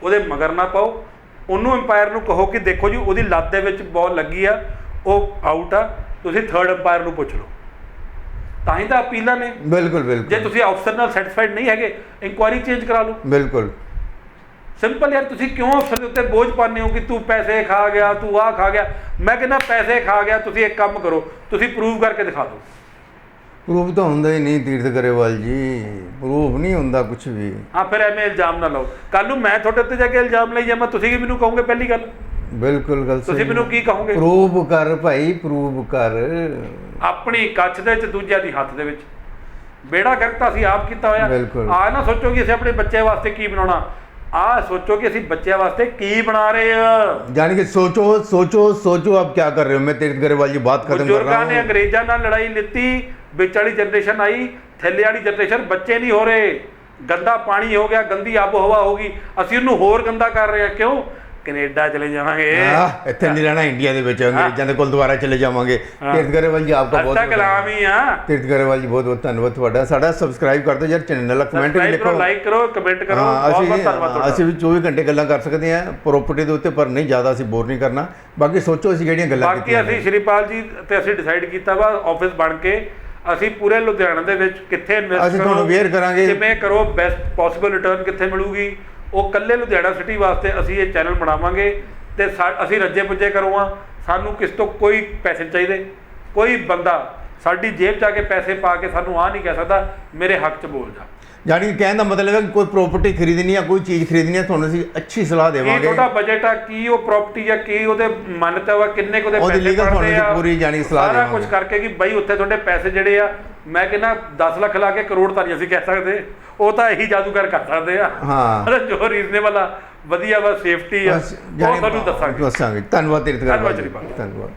ਉਹਦੇ ਮਗਰ ਨਾ ਪਾਓ। ਉਹਨੂੰ ਅੰਪਾਇਰ ਨੂੰ ਕਹੋ ਕਿ ਦੇਖੋ ਜੀ ਉਹਦੀ ਲੱਤ ਦੇ ਵਿੱਚ ਬਾਲ ਲੱਗੀ ਆ, ਉਹ ਆਊਟ ਆ, ਤੁਸੀਂ ਥਰਡ ਅੰਪਾਇਰ ਨੂੰ ਪੁੱਛ ਲਓ। ਤਾਂ ਹੀ ਤਾਂ ਅਪੀਲਾਂ ਨੇ। ਬਿਲਕੁਲ। ਜੇ ਤੁਸੀਂ ਅਫਸਰ ਨਾਲ ਸੈਟੀਸਫਾਈਡ ਨਹੀਂ ਹੈਗੇ, ਇਨਕੁਆਇਰੀ ਚੇਂਜ ਕਰਾ ਲਓ। ਬਿਲਕੁਲ ਸਿੰਪਲ ਯਾਰ। ਤੁਸੀਂ ਕਿਉਂ ਅਫਸਰ ਦੇ ਉੱਤੇ ਬੋਝ ਪਾਉਂਦੇ ਹੋ ਕਿ ਤੂੰ ਪੈਸੇ ਖਾ ਗਿਆ, ਤੂੰ ਆਹ ਖਾ ਗਿਆ। ਮੈਂ ਕਹਿੰਦਾ ਪੈਸੇ ਖਾ ਗਿਆ, ਤੁਸੀਂ ਇੱਕ ਕੰਮ ਕਰੋ, ਤੁਸੀਂ ਪ੍ਰੂਵ ਕਰਕੇ ਦਿਖਾ ਦਿਓ। ਪ੍ਰੂਫ ਤਾਂ ਹੁੰਦਾ ਹੀ ਨਹੀਂ ਤੀਰਥ ਗਰੇਵਾਲ ਜੀ, ਪ੍ਰੂਫ ਨਹੀਂ ਹੁੰਦਾ ਕੁਝ ਵੀ। ਹਾਂ ਫਿਰ ਐਵੇਂ ਇਲਜ਼ਾਮ ਨਾ ਲਾਓ। ਕੱਲ ਨੂੰ ਮੈਂ ਤੁਹਾਡੇ ਉੱਤੇ ਜਾ ਕੇ ਇਲਜ਼ਾਮ ਲਈ ਜਾਵਾਂ, ਤੁਸੀਂ ਕੀ ਮੈਨੂੰ ਕਹੋਗੇ? ਪਹਿਲੀ ਗੱਲ ਬਿਲਕੁਲ ਗੱਲ ਤੁਸੀਂ ਮੈਨੂੰ ਕੀ ਕਹੋਗੇ? ਪ੍ਰੂਫ ਕਰ ਭਾਈ, ਪ੍ਰੂਫ ਕਰ। ਆਪਣੀ ਕੱਛ ਦੇ ਵਿੱਚ, ਦੂਜਿਆਂ ਦੀ ਹੱਥ ਦੇ ਵਿੱਚ। ਬੇੜਾ ਗਰਕ ਤਾਂ ਅਸੀਂ ਆਪ ਕੀਤਾ ਹੋਇਆ। ਆ ਨਾ ਸੋਚੋ ਕਿ ਅਸੀਂ ਆਪਣੇ ਬੱਚੇ ਵਾਸਤੇ ਕੀ ਬਣਾਉਣਾ, ਆ ਸੋਚੋ ਕਿ ਅਸੀਂ ਬੱਚਿਆਂ ਵਾਸਤੇ ਕੀ ਬਣਾ ਰਹੇ ਆ। यानी कि सोचो अब क्या कर रहे हो। मैं तीर्थ गरेवाल जी बात खत्म कर रहा हूं। ਬਜ਼ੁਰਗਾਂ ਨੇ ਅੰਗਰੇਜ਼ਾਂ ਨਾਲ ਲੜਾਈ ਲਿੱਤੀ, ਵਿੱਚ ਵਾਲੀ ਜਨਰੇਸ਼ਨ ਆਈ, ਥੱਲੇ ਵਾਲੀ ਜਨਰੇਸ਼ਨ ਬੱਚੇ ਨਹੀਂ ਹੋ ਰਹੇ, ਗੰਦਾ ਪਾਣੀ ਹੋ ਗਿਆ, ਗੰਦੀ ਆਬੋ ਹਵਾ ਹੋ ਗਈ, ਅਸੀਂ ਉਹਨੂੰ ਹੋਰ ਗੰਦਾ ਕਰ ਰਹੇ ਹਾਂ। ਕਿਉਂ? ਕੈਨੇਡਾ ਚਲੇ ਜਾਵਾਂਗੇ, ਇੱਥੇ ਨਹੀਂ ਰਹਿਣਾ, ਇੰਡੀਆ ਦੇ ਵਿੱਚ ਅੰਗਰੇਜ਼ਾਂ ਦੇ ਕੋਲ ਦੁਬਾਰਾ ਚਲੇ ਜਾਵਾਂਗੇ। तीर्थ गरेवाल जी आपका बहुत ਕਲਾਮ ਹੀ ਆ। तीर्थ गरेवाल जी बहुत बहुत ਧੰਨਵਾਦ ਤੁਹਾਡਾ। ਸਾਡਾ ਸਬਸਕ੍ਰਾਈਬ ਕਰ ਦਿਓ ਯਾਰ, ਚੈਨਲ ਦਾ ਕਮੈਂਟ ਵੀ ਲਿਖੋ, ਲਾਈਕ ਕਰੋ, ਕਮੈਂਟ ਕਰੋ। ਬਹੁਤ ਬਹੁਤ ਧੰਨਵਾਦ ਤੁਹਾਡਾ। ਅਸੀਂ ਵੀ 24 ਘੰਟੇ ਗੱਲਾਂ ਕਰ ਸਕਦੇ ਹਾਂ ਪ੍ਰੋਪਰਟੀ ਦੇ ਉੱਤੇ, ਪਰ ਨਹੀਂ ਜ਼ਿਆਦਾ ਅਸੀਂ ਬੋਰ ਨਹੀਂ ਕਰਨਾ। ਬਾਕੀ ਸੋਚੋ ਅਸੀਂ ਜਿਹੜੀਆਂ ਗੱਲਾਂ ਕੀਤੀਆਂ। ਬਾਕੀ ਅਸੀਂ ਸ਼੍ਰੀਪਾਲ ਜੀ ਤੇ ਅਸੀਂ ਡਿਸਾਈਡ ਕੀਤਾ ਵਾ ਆਫਿਸ ਬਣ ਕੇ ਅਸੀਂ ਪੂਰੇ ਲੁਧਿਆਣਾ ਦੇ ਵਿੱਚ ਕਿੱਥੇ ਇਨਵੈਸਟ ਅਸੀਂ ਤੁਹਾਨੂੰ ਅਵੇਅਰ ਕਰਾਂਗੇ, ਕਿਵੇਂ ਕਰੋ, ਬੈਸਟ ਪੋਸੀਬਲ ਰਿਟਰਨ ਕਿੱਥੇ ਮਿਲੂਗੀ। ਉਹ ਇਕੱਲੇ ਲੁਧਿਆਣਾ ਸਿਟੀ ਵਾਸਤੇ ਅਸੀਂ ਇਹ ਚੈਨਲ ਬਣਾਵਾਂਗੇ ਤੇ ਅਸੀਂ ਰੱਜੇ ਪੁੱਜੇ ਕਰੋ ਆ। ਸਾਨੂੰ ਕਿਸ ਤੋਂ ਕੋਈ ਪੈਸੇ ਨਹੀਂ ਚਾਹੀਦੇ। ਕੋਈ ਬੰਦਾ ਸਾਡੀ ਜੇਬ 'ਚ ਆ ਕੇ ਪੈਸੇ ਪਾ ਕੇ ਸਾਨੂੰ ਆ ਨਹੀਂ ਕਹਿ ਸਕਦਾ ਮੇਰੇ ਹੱਕ 'ਚ ਬੋਲ ਜਾ। ਯਾਨੀ ਕਿ ਕਹਿਣ ਦਾ ਮਤਲਬ ਹੈ ਕਿ ਕੋਈ ਪ੍ਰੋਪਰਟੀ ਖਰੀਦਣੀ ਆ, ਕੋਈ ਚੀਜ਼ ਖਰੀਦਣੀ ਆ, ਤੁਹਾਨੂੰ ਅਸੀਂ ਅੱਛੀ ਸਲਾਹ ਦੇਵਾਂਗੇ। ਤੁਹਾਡਾ ਬਜਟ ਆ, ਕੀ ਉਹ ਪ੍ਰੋਪਰਟੀ ਆ, ਕੀ ਉਹਦੇ ਮਾਨਤਾ ਵਾ, ਕਿੰਨੇ ਕੁ ਦੇ ਪੈਸੇ ਬਣਦੇ ਆ, ਪੂਰੀ ਜਾਨੀ ਸਲਾਹ ਸਾਰਾ ਕੁਝ ਕਰਕੇ ਕਿ ਬਈ ਉੱਥੇ ਤੁਹਾਡੇ ਪੈਸੇ ਜਿਹੜੇ ਆ, ਮੈਂ ਕਹਿੰਦਾ 10 ਲੱਖ ਲਾ ਕੇ ਕਰੋੜ ਤਾਂ ਨਹੀਂ ਅਸੀਂ ਕਹਿ ਸਕਦੇ। ਉਹ ਤਾਂ ਇਹੀ ਜਾਦੂਗਰ ਕਰ ਸਕਦੇ ਆ। ਹਾਂ ਜੋ ਰੀਜ਼ਨੇਬਲ ਆ, ਵਧੀਆ ਵਾ, ਸੇਫਟੀ ਆ, ਉਹ ਤੁਹਾਨੂੰ ਦੱਸਾਂਗੇ। ਧੰਨਵਾਦ ਤੇਰੇ, ਧੰਨਵਾਦ।